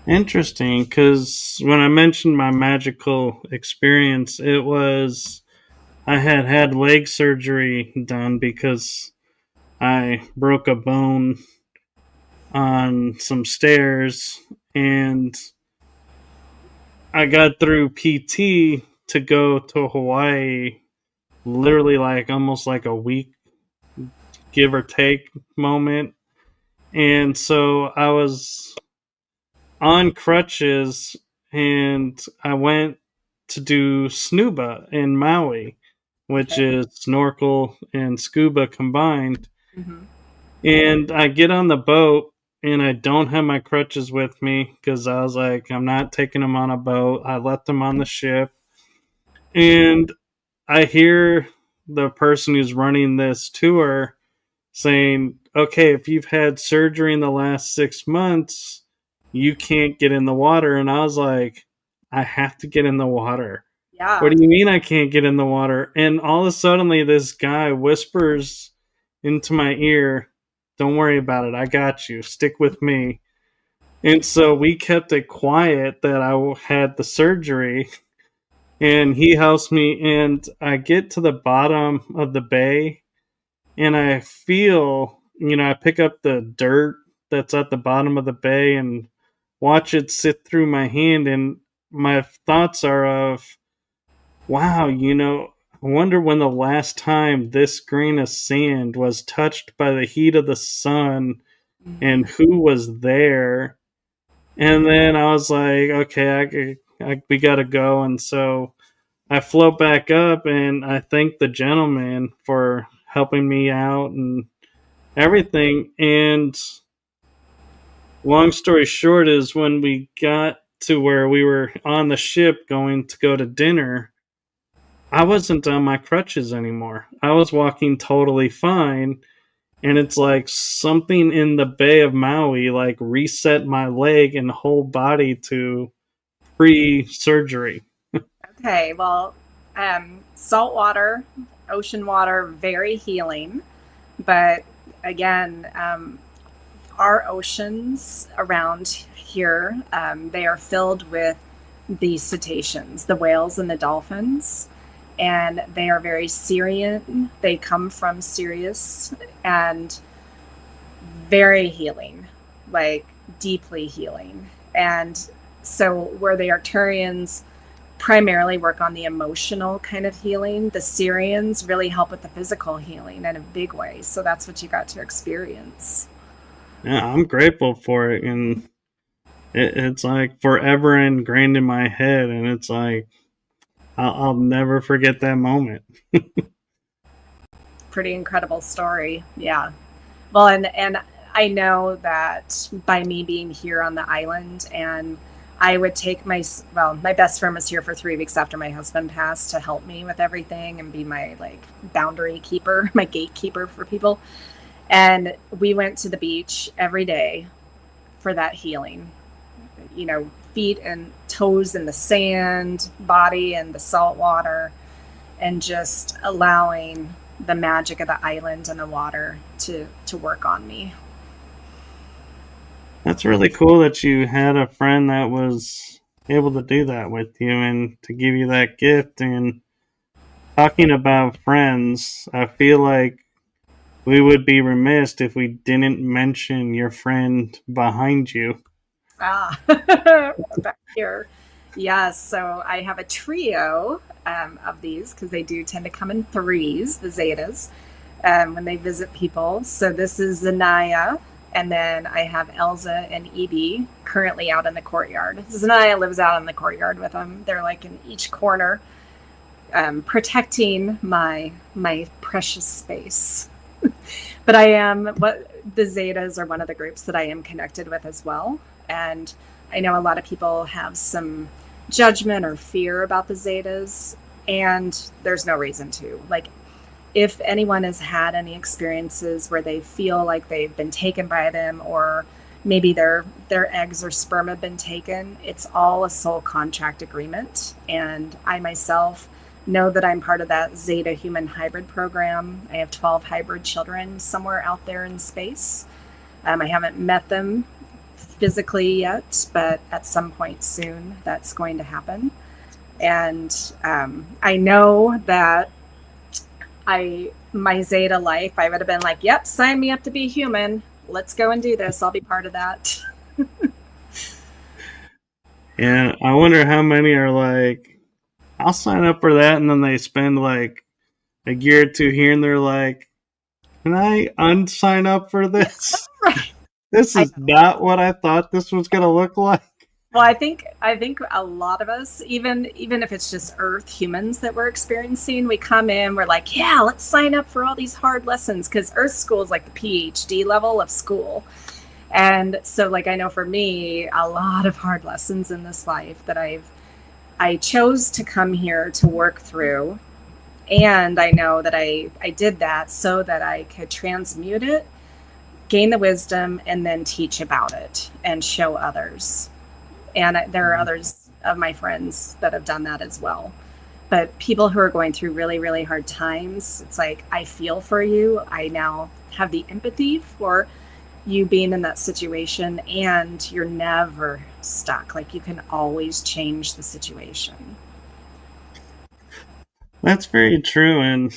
Interesting, because when I mentioned my magical experience, it was I had leg surgery done because I broke a bone on some stairs, and I got through PT to go to Hawaii literally like almost like a week, give or take moment. And so I was on crutches and I went to do snuba in Maui, which is snorkel and scuba combined. Mm-hmm. And I get on the boat and I don't have my crutches with me because I was like, I'm not taking them on a boat. I left them on the ship. And I hear the person who's running this tour saying, okay, if you've had surgery in the last 6 months, you can't get in the water. And I was like, I have to get in the water. Yeah. What do you mean I can't get in the water? And all of a sudden, this guy whispers into my ear, don't worry about it. I got you. Stick with me. And so we kept it quiet that I had the surgery. And he helps me. And I get to the bottom of the bay. And I feel, I pick up the dirt that's at the bottom of the bay and watch it sit through my hand. And my thoughts are of, wow, I wonder when the last time this grain of sand was touched by the heat of the sun and who was there. And then I was like, okay, we got to go. And so I float back up and I thank the gentleman for helping me out and everything. And long story short is when we got to where we were on the ship going to go to dinner, I wasn't on my crutches anymore. I was walking totally fine. And it's like something in the Bay of Maui like reset my leg and whole body to pre-surgery. Okay, well, salt water, ocean water, very healing. But again, our oceans around here, they are filled with the cetaceans, the whales and the dolphins. And they are very Syrian. They come from Sirius and very healing, like deeply healing. And so where the Arcturians primarily work on the emotional kind of healing, the Syrians really help with the physical healing in a big way. So that's what you got to experience. Yeah, I'm grateful for it, and it's like forever ingrained in my head, and it's like I'll never forget that moment. Pretty incredible story. Yeah. Well, and I know that by me being here on the island, and I would take my best friend was here for 3 weeks after my husband passed to help me with everything and be my like boundary keeper, my gatekeeper for people. And we went to the beach every day for that healing. You know, feet and toes in the sand, body in the salt water, and just allowing the magic of the island and the water to work on me. That's really cool that you had a friend that was able to do that with you and to give you that gift. And talking about friends, I feel like we would be remiss if we didn't mention your friend behind you. Ah, back here. Yes, so I have a trio of these because they do tend to come in threes, the Zetas, when they visit people. So this is Zanaya, and then I have Elza and Evie currently out in the courtyard. Zanaya lives out in the courtyard with them. They're like in each corner, protecting my precious space. But I am what the Zetas are one of the groups that I am connected with as well. And I know a lot of people have some judgment or fear about the Zetas, and there's no reason to. Like, if anyone has had any experiences where they feel like they've been taken by them, or maybe their eggs or sperm have been taken, it's all a soul contract agreement. And I myself know that I'm part of that Zeta human hybrid program. I have 12 hybrid children somewhere out there in space. I haven't met them physically yet, but at some point soon that's going to happen. And I know that my Zeta life, I would have been like, yep, sign me up to be human. Let's go and do this. I'll be part of that. And I wonder how many are like, I'll sign up for that, and then they spend like a year or two here, and they're like, can I unsign up for this? Right. This is not what I thought this was going to look like. Well, I think a lot of us, even if it's just Earth humans that we're experiencing, we come in, we're like, yeah, let's sign up for all these hard lessons because Earth school is like the PhD level of school. And so, like, I know for me, a lot of hard lessons in this life that I chose to come here to work through. And I know that I did that so that I could transmute it, gain the wisdom, and then teach about it and show others. And there are others of my friends that have done that as well. But people who are going through really, really hard times, it's like, I feel for you. I now have the empathy for you being in that situation, and you're never stuck. Like, you can always change the situation. That's very true. And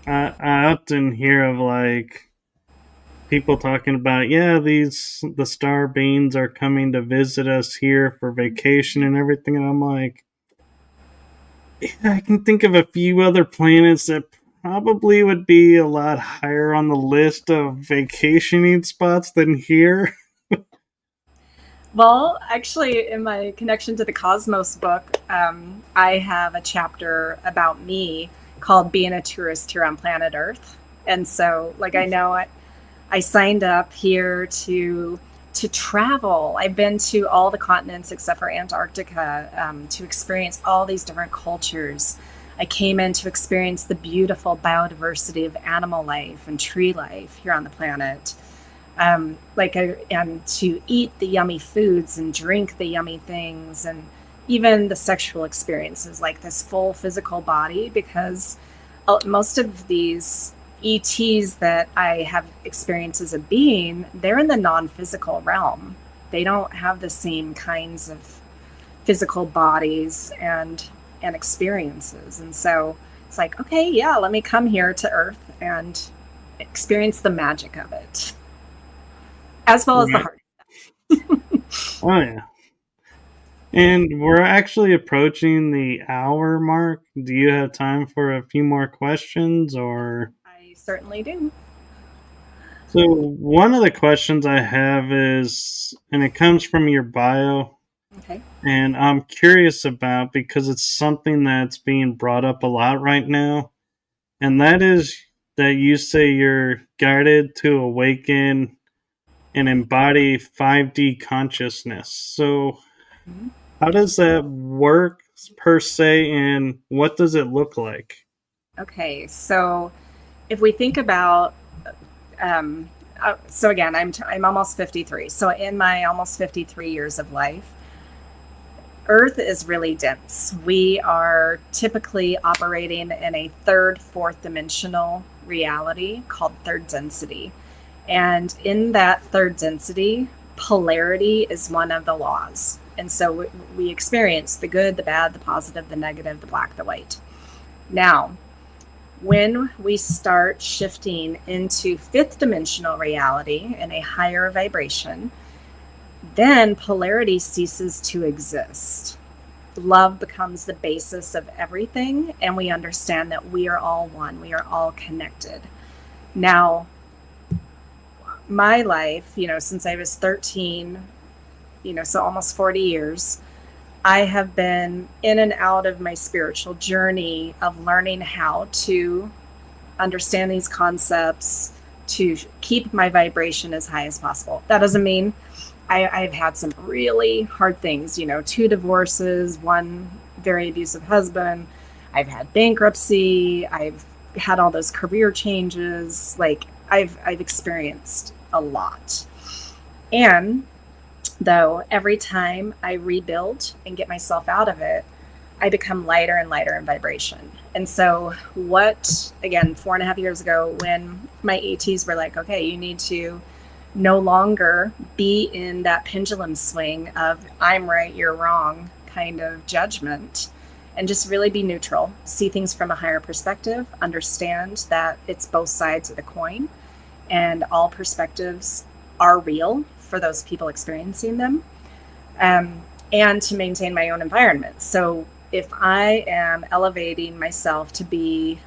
I often hear of like people talking about, yeah, the star beings are coming to visit us here for vacation and everything. And I'm like, yeah, I can think of a few other planets that probably would be a lot higher on the list of vacationing spots than here. Well, actually, in my Connection to the Cosmos book, I have a chapter about me called Being a Tourist Here on Planet Earth. And so, like, I know I signed up here to travel. I've been to all the continents except for Antarctica, to experience all these different cultures. I came in to experience the beautiful biodiversity of animal life and tree life here on the planet. And to eat the yummy foods and drink the yummy things, and even the sexual experiences, like this full physical body, because most of these ETs that I have experienced as a being, they're in the non-physical realm. They don't have the same kinds of physical bodies and experiences. And so it's like, okay, yeah, let me come here to Earth and experience the magic of it, as well as the Right. heart. Oh, yeah. And we're actually approaching the hour mark. Do you have time for a few more questions or? I certainly do. So one of the questions I have is, and it comes from your bio, Okay. and I'm curious about because it's something that's being brought up a lot right now, and that is that you say you're guided to awaken and embody 5D consciousness. So Mhm. how does that work per se, and what does it look like? Okay. So if we think about, so again, I'm almost 53. So in my almost 53 years of life, Earth is really dense. We are typically operating in a third, fourth dimensional reality called third density. And in that third density, polarity is one of the laws. And so we experience the good, the bad, the positive, the negative, the black, the white. Now, when we start shifting into fifth dimensional reality in a higher vibration, then polarity ceases to exist. Love becomes the basis of everything, and we understand that we are all one, we are all connected. Now, my life, since I was 13, so almost 40 years, I have been in and out of my spiritual journey of learning how to understand these concepts, to keep my vibration as high as possible. That doesn't mean I've had some really hard things, 2 divorces, one very abusive husband. I've had bankruptcy. I've had all those career changes. Like I've experienced a lot. And though every time I rebuild and get myself out of it, I become lighter and lighter in vibration. And so what, again, 4.5 years ago, when my ETs were like, okay, you need to no longer be in that pendulum swing of I'm right, you're wrong kind of judgment, and just really be neutral, see things from a higher perspective, understand that it's both sides of the coin and all perspectives are real for those people experiencing them, and to maintain my own environment. So if I am elevating myself to be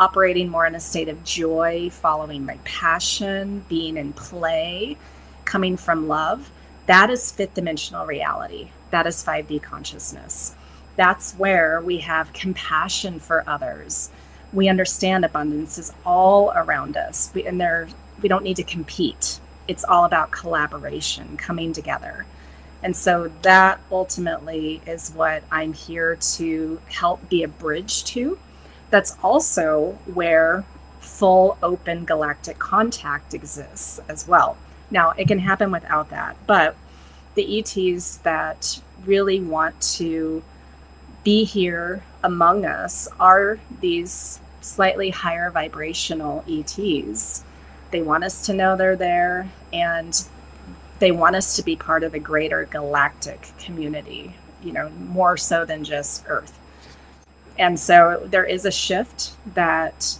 operating more in a state of joy, following my passion, being in play, coming from love, that is fifth dimensional reality. That is 5D consciousness. That's where we have compassion for others. We understand abundance is all around us, we don't need to compete. It's all about collaboration, coming together. And so that ultimately is what I'm here to help be a bridge to. That's also where full open galactic contact exists as well. Now, it can happen without that, but the ETs that really want to be here among us are these slightly higher vibrational ETs. They want us to know they're there, and they want us to be part of the greater galactic community, more so than just Earth. And so there is a shift that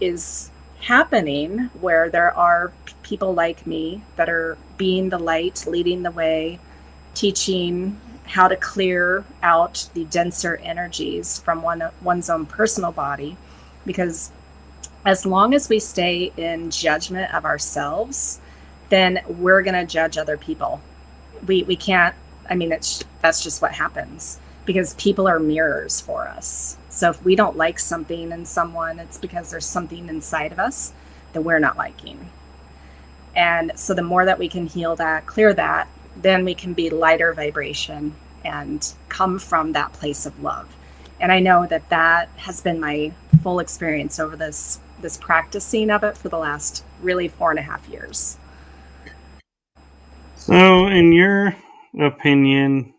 is happening where there are people like me that are being the light, leading the way, teaching how to clear out the denser energies from one's own personal body. Because as long as we stay in judgment of ourselves, then we're going to judge other people. We can't, that's just what happens, because people are mirrors for us. So if we don't like something in someone, it's because there's something inside of us that we're not liking. And so the more that we can heal that, clear that, then we can be lighter vibration and come from that place of love. And I know that that has been my full experience over this practicing of it for the last really 4.5 years. So, in your opinion,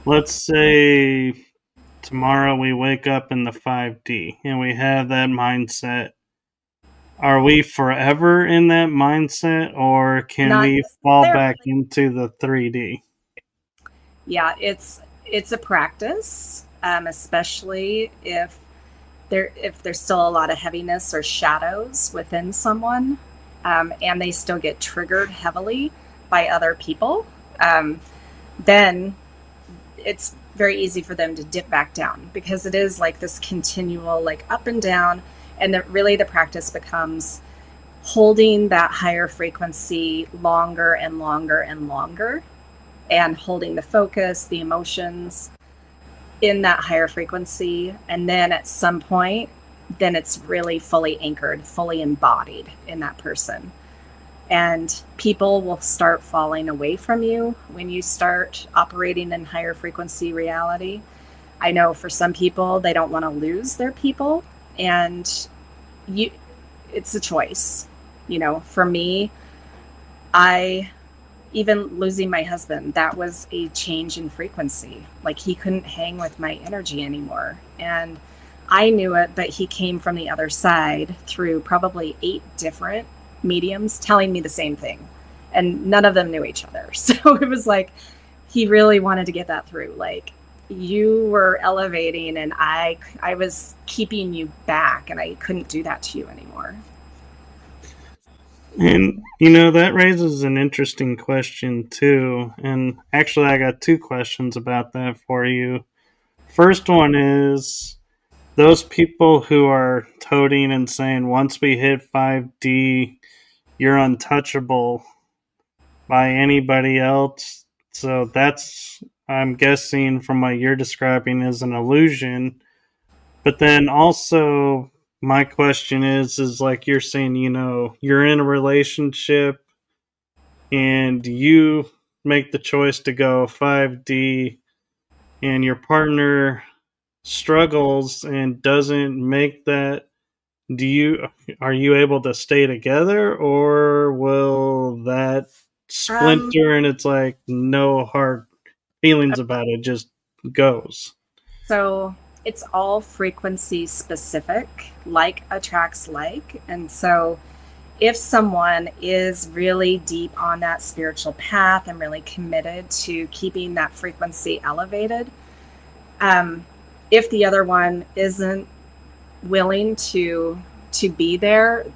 let's say tomorrow we wake up in the 5D and we have that mindset. Are we forever in that mindset, or can Not we fall back necessarily. into the 3D? Yeah, it's a practice, especially if there's still a lot of heaviness or shadows within someone, and they still get triggered heavily by other people, then it's very easy for them to dip back down, because it is like this continual like up and down, and that really the practice becomes holding that higher frequency longer and longer and longer, and holding the focus, the emotions in that higher frequency. And then at some point, then it's really fully anchored, fully embodied in that person. And people will start falling away from you when you start operating in higher frequency reality. I know for some people, they don't want to lose their people, and it's a choice. For me, even losing my husband, that was a change in frequency. Like, he couldn't hang with my energy anymore. And I knew it, but he came from the other side through probably 8 different mediums telling me the same thing. And none of them knew each other. So it was like, he really wanted to get that through. Like, you were elevating and I was keeping you back, and I couldn't do that to you anymore. And, that raises an interesting question, too. And actually, I got 2 questions about that for you. First one is, those people who are toting and saying, once we hit 5D, you're untouchable by anybody else. So that's, I'm guessing from what you're describing, is an illusion. But then also, my question is like you're saying, you're in a relationship and you make the choice to go 5D, and your partner struggles and doesn't make that. Are you able to stay together, or will that splinter and it's like no hard feelings about it, just goes? So it's all frequency specific, like attracts like. And so if someone is really deep on that spiritual path and really committed to keeping that frequency elevated, if the other one isn't willing to be there,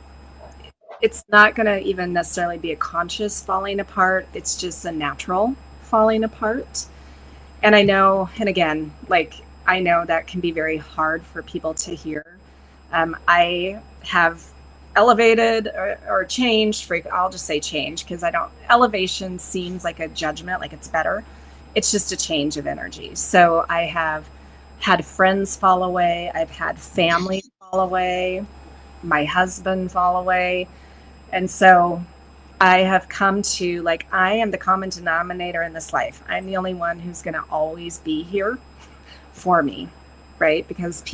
it's not going to even necessarily be a conscious falling apart. It's just a natural falling apart. And I know, and again, like, I know that can be very hard for people to hear. I have elevated or changed. I'll just say change, because elevation seems like a judgment, like it's better. It's just a change of energy. So I have had friends fall away. I've had family fall away, my husband fall away. And so I have come to, like, I am the common denominator in this life. I'm the only one who's going to always be here for me, right? Because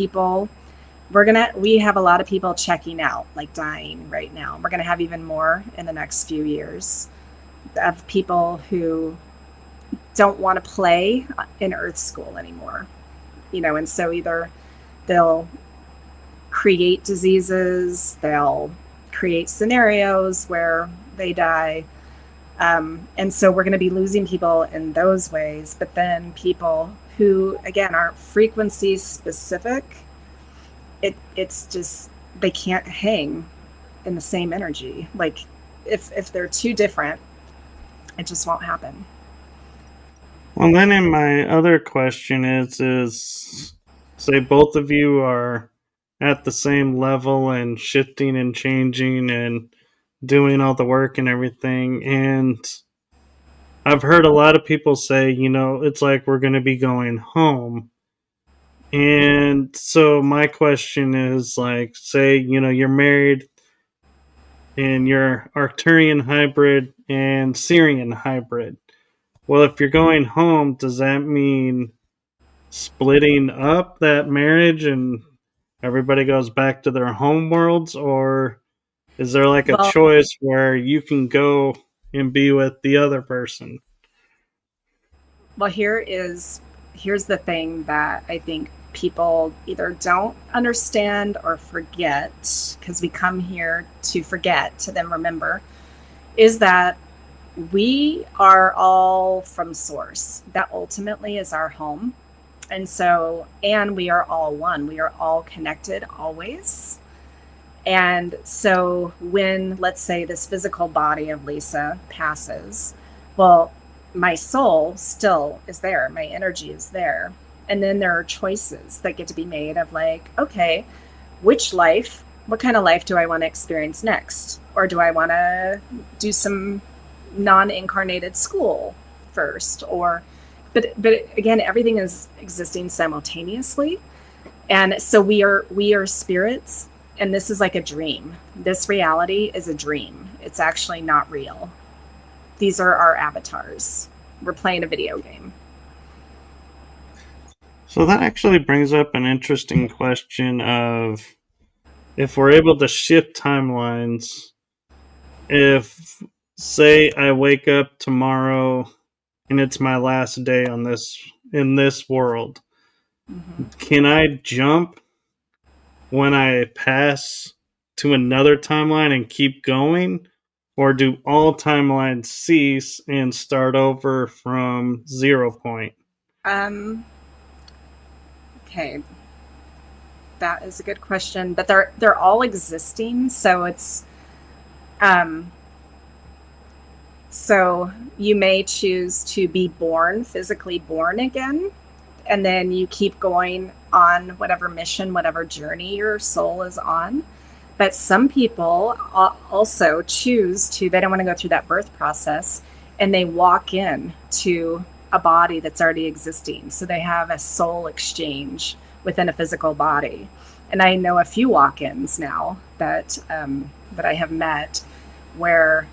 we have a lot of people checking out, like dying right now. We're going to have even more in the next few years of people who don't want to play in Earth School anymore, and so either they'll create diseases, they'll create scenarios where they die. And so we're going to be losing people in those ways. But then people who, again, aren't frequency specific, it's just, they can't hang in the same energy. Like, if they're too different, it just won't happen. Well, then my other question is say both of you are at the same level and shifting and changing and doing all the work and everything, and I've heard a lot of people say, it's like we're going to be going home. And so my question is, like, say, you're married and you're Arcturian hybrid and Syrian hybrid. Well, if you're going home, does that mean splitting up that marriage and everybody goes back to their home worlds? Or is there like a choice where you can go and be with the other person? Well, here's the thing that I think people either don't understand or forget, because we come here to forget, to then remember, is that we are all from source. That ultimately is our home. And we are all one. We are all connected always. And so when, let's say, this physical body of Lisa passes, well, my soul still is there. My energy is there. And then there are choices that get to be made of, like, okay, which life what kind of life do I want to experience next? Or do I want to do some non-incarnated school first? But again, everything is existing simultaneously. And so we are spirits, and this is like a dream. This reality is a dream. It's actually not real. These are our avatars. We're playing a video game. So that actually brings up an interesting question of, if we're able to shift timelines, if, say, I wake up tomorrow and it's my last day on in this world, can I jump when I pass to another timeline and keep going? Or do all timelines cease and start over from 0 point? Okay. That is a good question, but they're all existing, so it's so you may choose to be born, physically born again, and then you keep going on whatever mission, whatever journey your soul is on. But some people also choose to, they don't want to go through that birth process, and they walk in to a body that's already existing. So they have a soul exchange within a physical body. And I know a few walk-ins now that I have met, where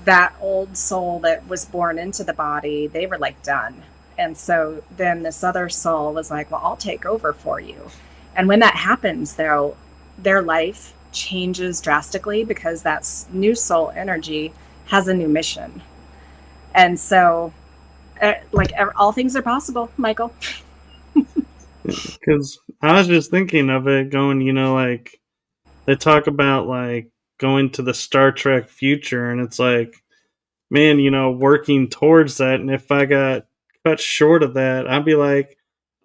that old soul that was born into the body, they were like done. And so then this other soul was like, well, I'll take over for you. And when that happens, though, their life changes drastically, because that new soul energy has a new mission. And so like all things are possible, Michael. Because I was just thinking of it going, like, they talk about, like, going to the Star Trek future, and it's like, man, working towards that. And if I got cut short of that, I'd be like,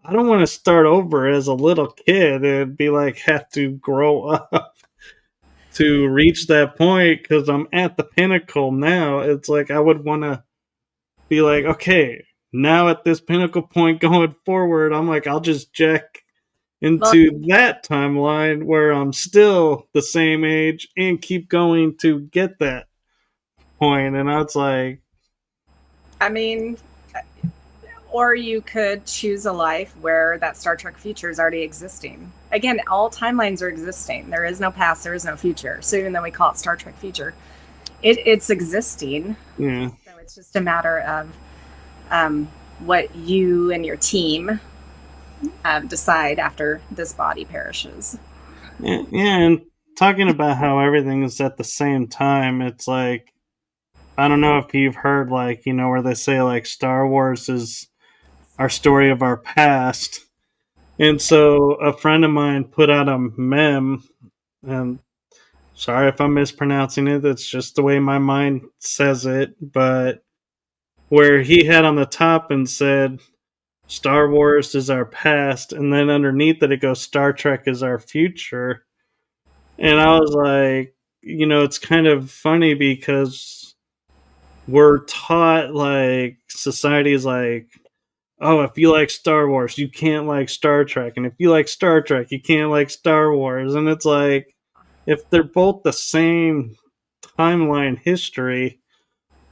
I don't want to start over as a little kid and be like, have to grow up to reach that point, because I'm at the pinnacle now. It's like, I would want to be like, okay, now at this pinnacle point going forward, I'm like, I'll just jack into that timeline where I'm still the same age and keep going to get that point. And I was like, I mean, or you could choose a life where that Star Trek future is already existing. Again, all timelines are existing. There is no past, there is no future. So even though we call it Star Trek future, it's existing. Yeah. So it's just a matter of what you and your team decide after this body perishes. Yeah, and talking about how everything is at the same time, it's like, I don't know if you've heard, like, where they say, like, Star Wars is our story of our past. And so a friend of mine put out a meme, and sorry if I'm mispronouncing it, that's just the way my mind says it, but where he had on the top and said, Star Wars is our past, and then underneath it goes, Star Trek is our future. And I was like, it's kind of funny, because we're taught, like, society is like, oh, if you like Star Wars, you can't like Star Trek. And if you like Star Trek, you can't like Star Wars. And it's like, if they're both the same timeline history,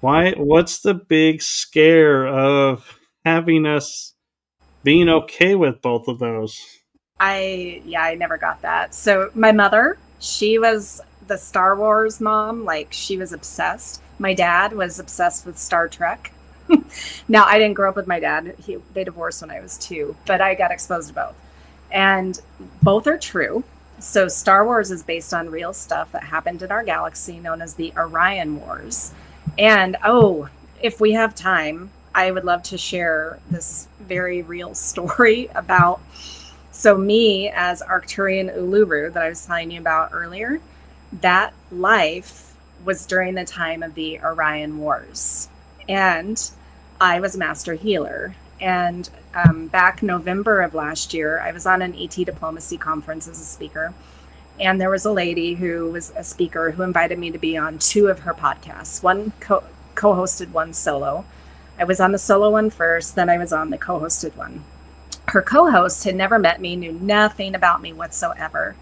what's the big scare of having us being okay with both of those? I never got that. So my mother, she was the Star Wars mom. Like, she was obsessed. My dad was obsessed with Star Trek. Now, I didn't grow up with my dad. They divorced when I was 2, but I got exposed to both. And both are true. So Star Wars is based on real stuff that happened in our galaxy, known as the Orion Wars. And, if we have time, I would love to share this very real story about, so me as Arcturian Uluru that I was telling you about earlier, that life was during the time of the Orion Wars. And I was a master healer. And back November of last year, I was on an ET diplomacy conference as a speaker. And there was a lady who was a speaker who invited me to be on 2 of her podcasts. One co-hosted, one solo. I was on the solo one first, then I was on the co-hosted one. Her co-host had never met me, knew nothing about me whatsoever.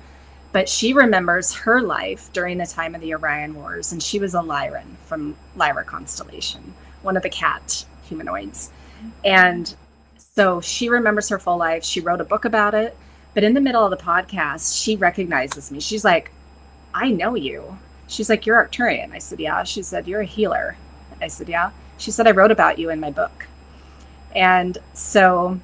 But she remembers her life during the time of the Orion Wars, and she was a Lyran from Lyra constellation, one of the cat humanoids. And so she remembers her full life. She wrote a book about it. But in the middle of the podcast, she recognizes me. She's like, I know you. She's like, you're Arcturian. I said, yeah. She said, you're a healer. I said, yeah. She said, I wrote about you in my book. And so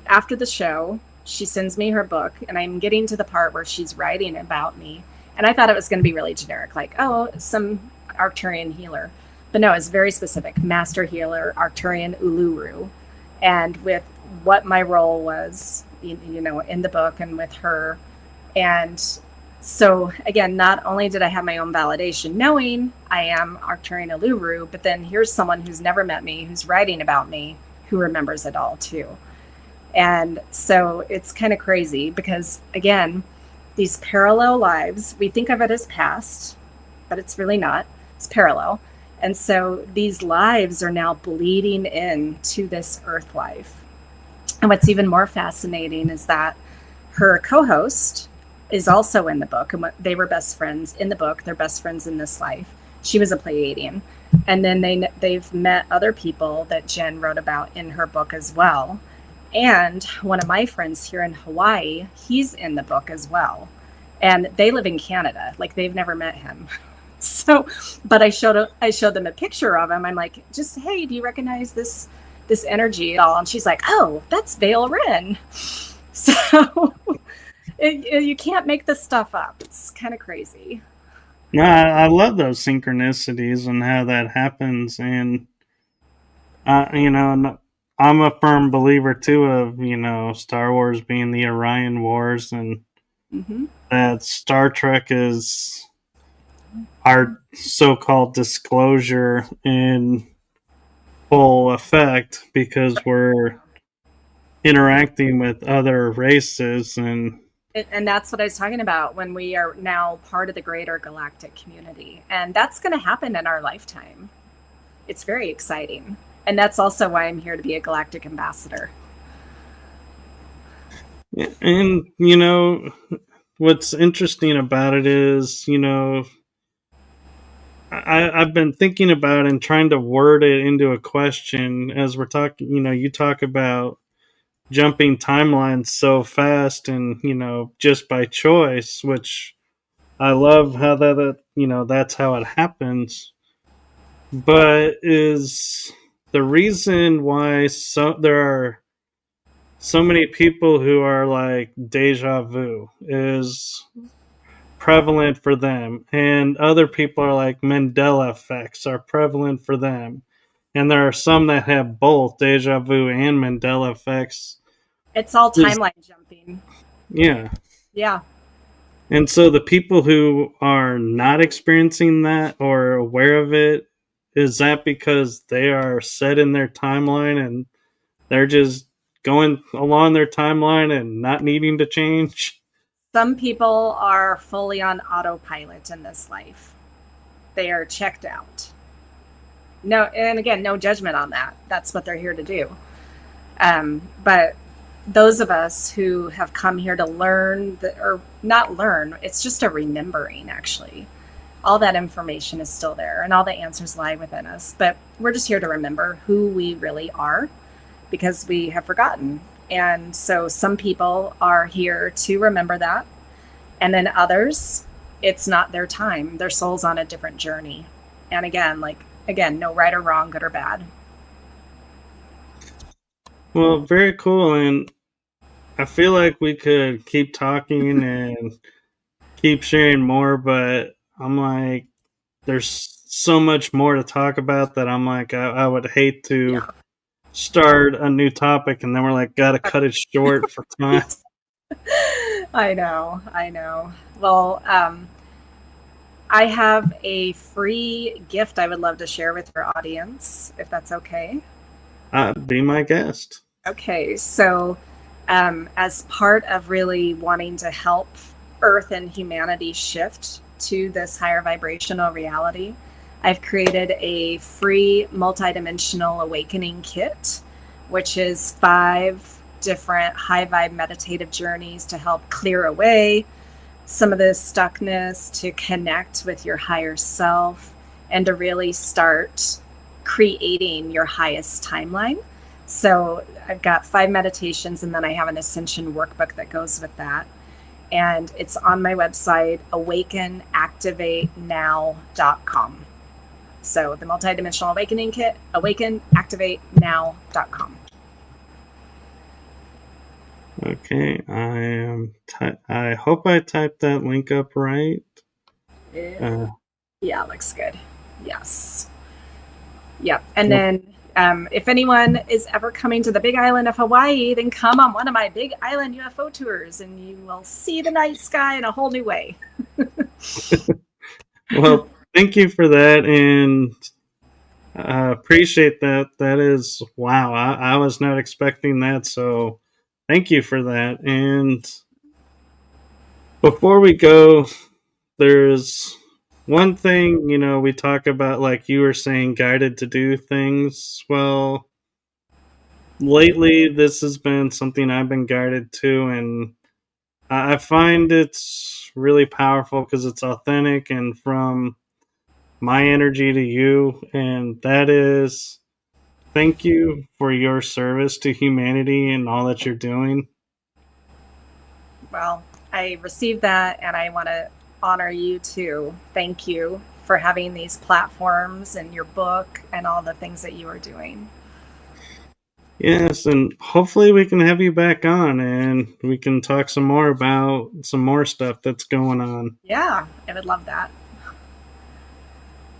after the show, she sends me her book, and I'm getting to the part where she's writing about me. And I thought it was going to be really generic, like, oh, some Arcturian healer. But no, it's very specific. Master healer, Arcturian Uluru. And with what my role was, you know, in the book and with her. And so, again, not only did I have my own validation knowing I am Arcturian Uluru, but then here's someone who's never met me, who's writing about me, who remembers it all too. And so it's kind of crazy because, again, these parallel lives, we think of it as past, but it's really not. It's parallel. And so these lives are now bleeding into this Earth life. And what's even more fascinating is that her co-host is also in the book, and they were best friends in the book. They're best friends in this life. She was a Pleiadian. And then they've met other people that Jen wrote about in her book as well. And one of my friends here in Hawaii, he's in the book as well. And they live in Canada. Like, they've never met him. So, but I showed them a picture of him. I'm like, just, hey, do you recognize this energy at all? And she's like, oh, that's Vale Wren. So you can't make this stuff up. It's kind of crazy. No, I love those synchronicities and how that happens. And, you know, I'm a firm believer, too, of, you know, Star Wars being the Orion Wars, and that Star Trek is our so-called disclosure in full effect because we're interacting with other races. And that's what I was talking about when we are now part of the greater galactic community. And that's going to happen in our lifetime. It's very exciting. And that's also why I'm here to be a Galactic Ambassador. And, you know, what's interesting about it is, you know, I've been thinking about and trying to word it into a question as we're talking. You know, you talk about jumping timelines so fast and, you know, just by choice, which I love how that, you know, that's how it happens. But is the reason why there are so many people who are like deja vu is prevalent for them, and other people are like Mandela effects are prevalent for them, and there are some that have both deja vu and Mandela effects. It's all timeline jumping. Yeah. And so the people who are not experiencing that or aware of it, is that because they are set in their timeline and they're just going along their timeline and not needing to change? Some people are fully on autopilot in this life. They are checked out. No, and again, no judgment on that. That's what they're here to do. But those of us who have come here to learn, or not learn, it's just a remembering, actually. All that information is still there, and all the answers lie within us. But we're just here to remember who we really are, because we have forgotten. And so some people are here to remember that. And then others, it's not their time. Their soul's on a different journey. And again, no right or wrong, good or bad. Well, very cool. And I feel like we could keep talking and keep sharing more, but I'm like, there's so much more to talk about that I'm like, I would hate to start a new topic and then we're like, gotta cut it short for time. I know. Well, I have a free gift I would love to share with your audience, if that's okay. Be my guest. Okay, so as part of really wanting to help Earth and humanity shift to this higher vibrational reality, I've created a free multidimensional awakening kit, which is 5 different high vibe meditative journeys to help clear away some of this stuckness to connect with your higher self and to really start creating your highest timeline. So I've got 5 meditations, and then I have an ascension workbook that goes with that. And it's on my website, awakenactivatenow.com. So the multidimensional awakening kit, awakenactivatenow.com. Okay, I hope I typed that link up right. Yeah, looks good. Yes. Yep. And then if anyone is ever coming to the Big Island of Hawaii, then come on one of my Big Island UFO tours, and you will see the night sky in a whole new way. Well, thank you for that, and I appreciate that. That is, wow, I was not expecting that, so thank you for that. And before we go, there's one thing, we talk about, like you were saying, guided to do things. Well, lately this has been something I've been guided to, and I find it's really powerful because it's authentic and from my energy to you, and that is thank you for your service to humanity and all that you're doing. Well, I received that, and I want to honor you too. Thank you for having these platforms and your book and all the things that you are doing. Yes, and hopefully we can have you back on and we can talk some more about some more stuff that's going on. Yeah, I would love that.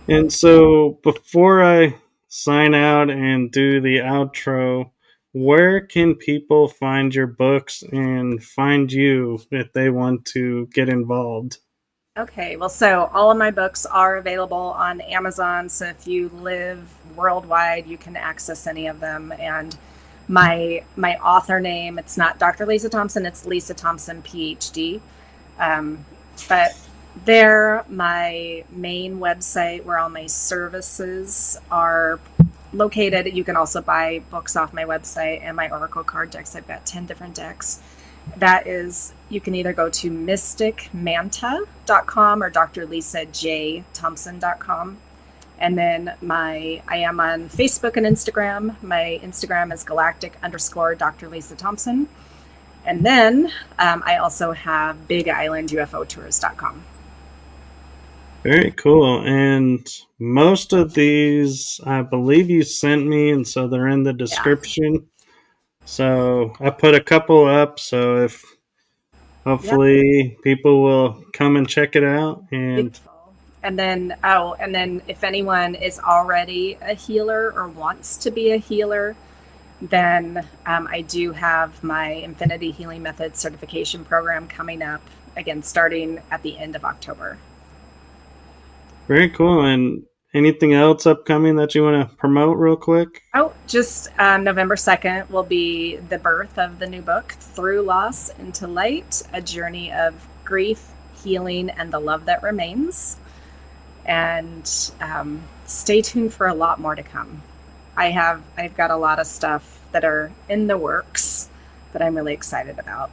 And so before I sign out and do the outro, where can people find your books and find you if they want to get involved? Okay, well, so all of my books are available on Amazon. So if you live worldwide, you can access any of them. And my author name, it's not Dr. Lisa Thompson, it's Lisa Thompson, PhD. But there, my main website where all my services are located. You can also buy books off my website and my Oracle card decks. I've got 10 different decks. That is, you can either go to mysticmanta.com or drlisajthompson.com. And then I am on Facebook and Instagram. My Instagram is galactic_Dr. Lisa Thompson. And then I also have BigIslandUFOtours.com. Very cool. And most of these, I believe you sent me, and so they're in the description. Yeah. So I put a couple up, so if hopefully people will come and check it out. And beautiful. And then if anyone is already a healer or wants to be a healer, then I do have my Infinity Healing Method certification program coming up, again, starting at the end of October. Very cool. And anything else upcoming that you want to promote real quick? Oh, just November 2nd will be the birth of the new book, Through Loss into Light, A Journey of Grief, Healing, and the Love That Remains. And stay tuned for a lot more to come. I've got a lot of stuff that are in the works that I'm really excited about.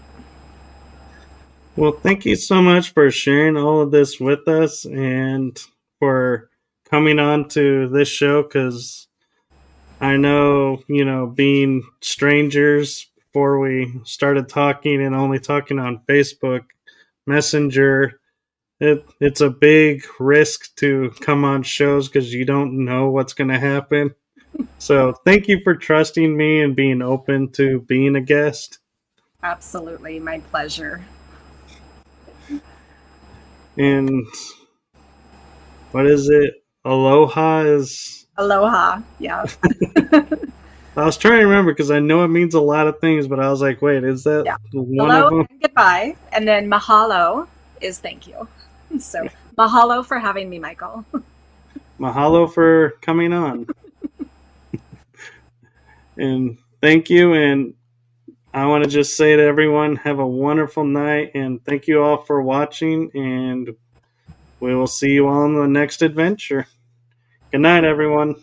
Well, thank you so much for sharing all of this with us and for coming on to this show, because I know, being strangers before we started talking and only talking on Facebook Messenger, it's a big risk to come on shows because you don't know what's going to happen. So thank you for trusting me and being open to being a guest. Absolutely. My pleasure. And what is it? Aloha is... Aloha, yeah. I was trying to remember because I know it means a lot of things, but I was like, wait, is that one Hello of them? and goodbye. And then mahalo is thank you. So mahalo for having me, Michael. Mahalo for coming on. And thank you. And I want to just say to everyone, have a wonderful night. And thank you all for watching. And we will see you all in the next adventure. Good night, everyone.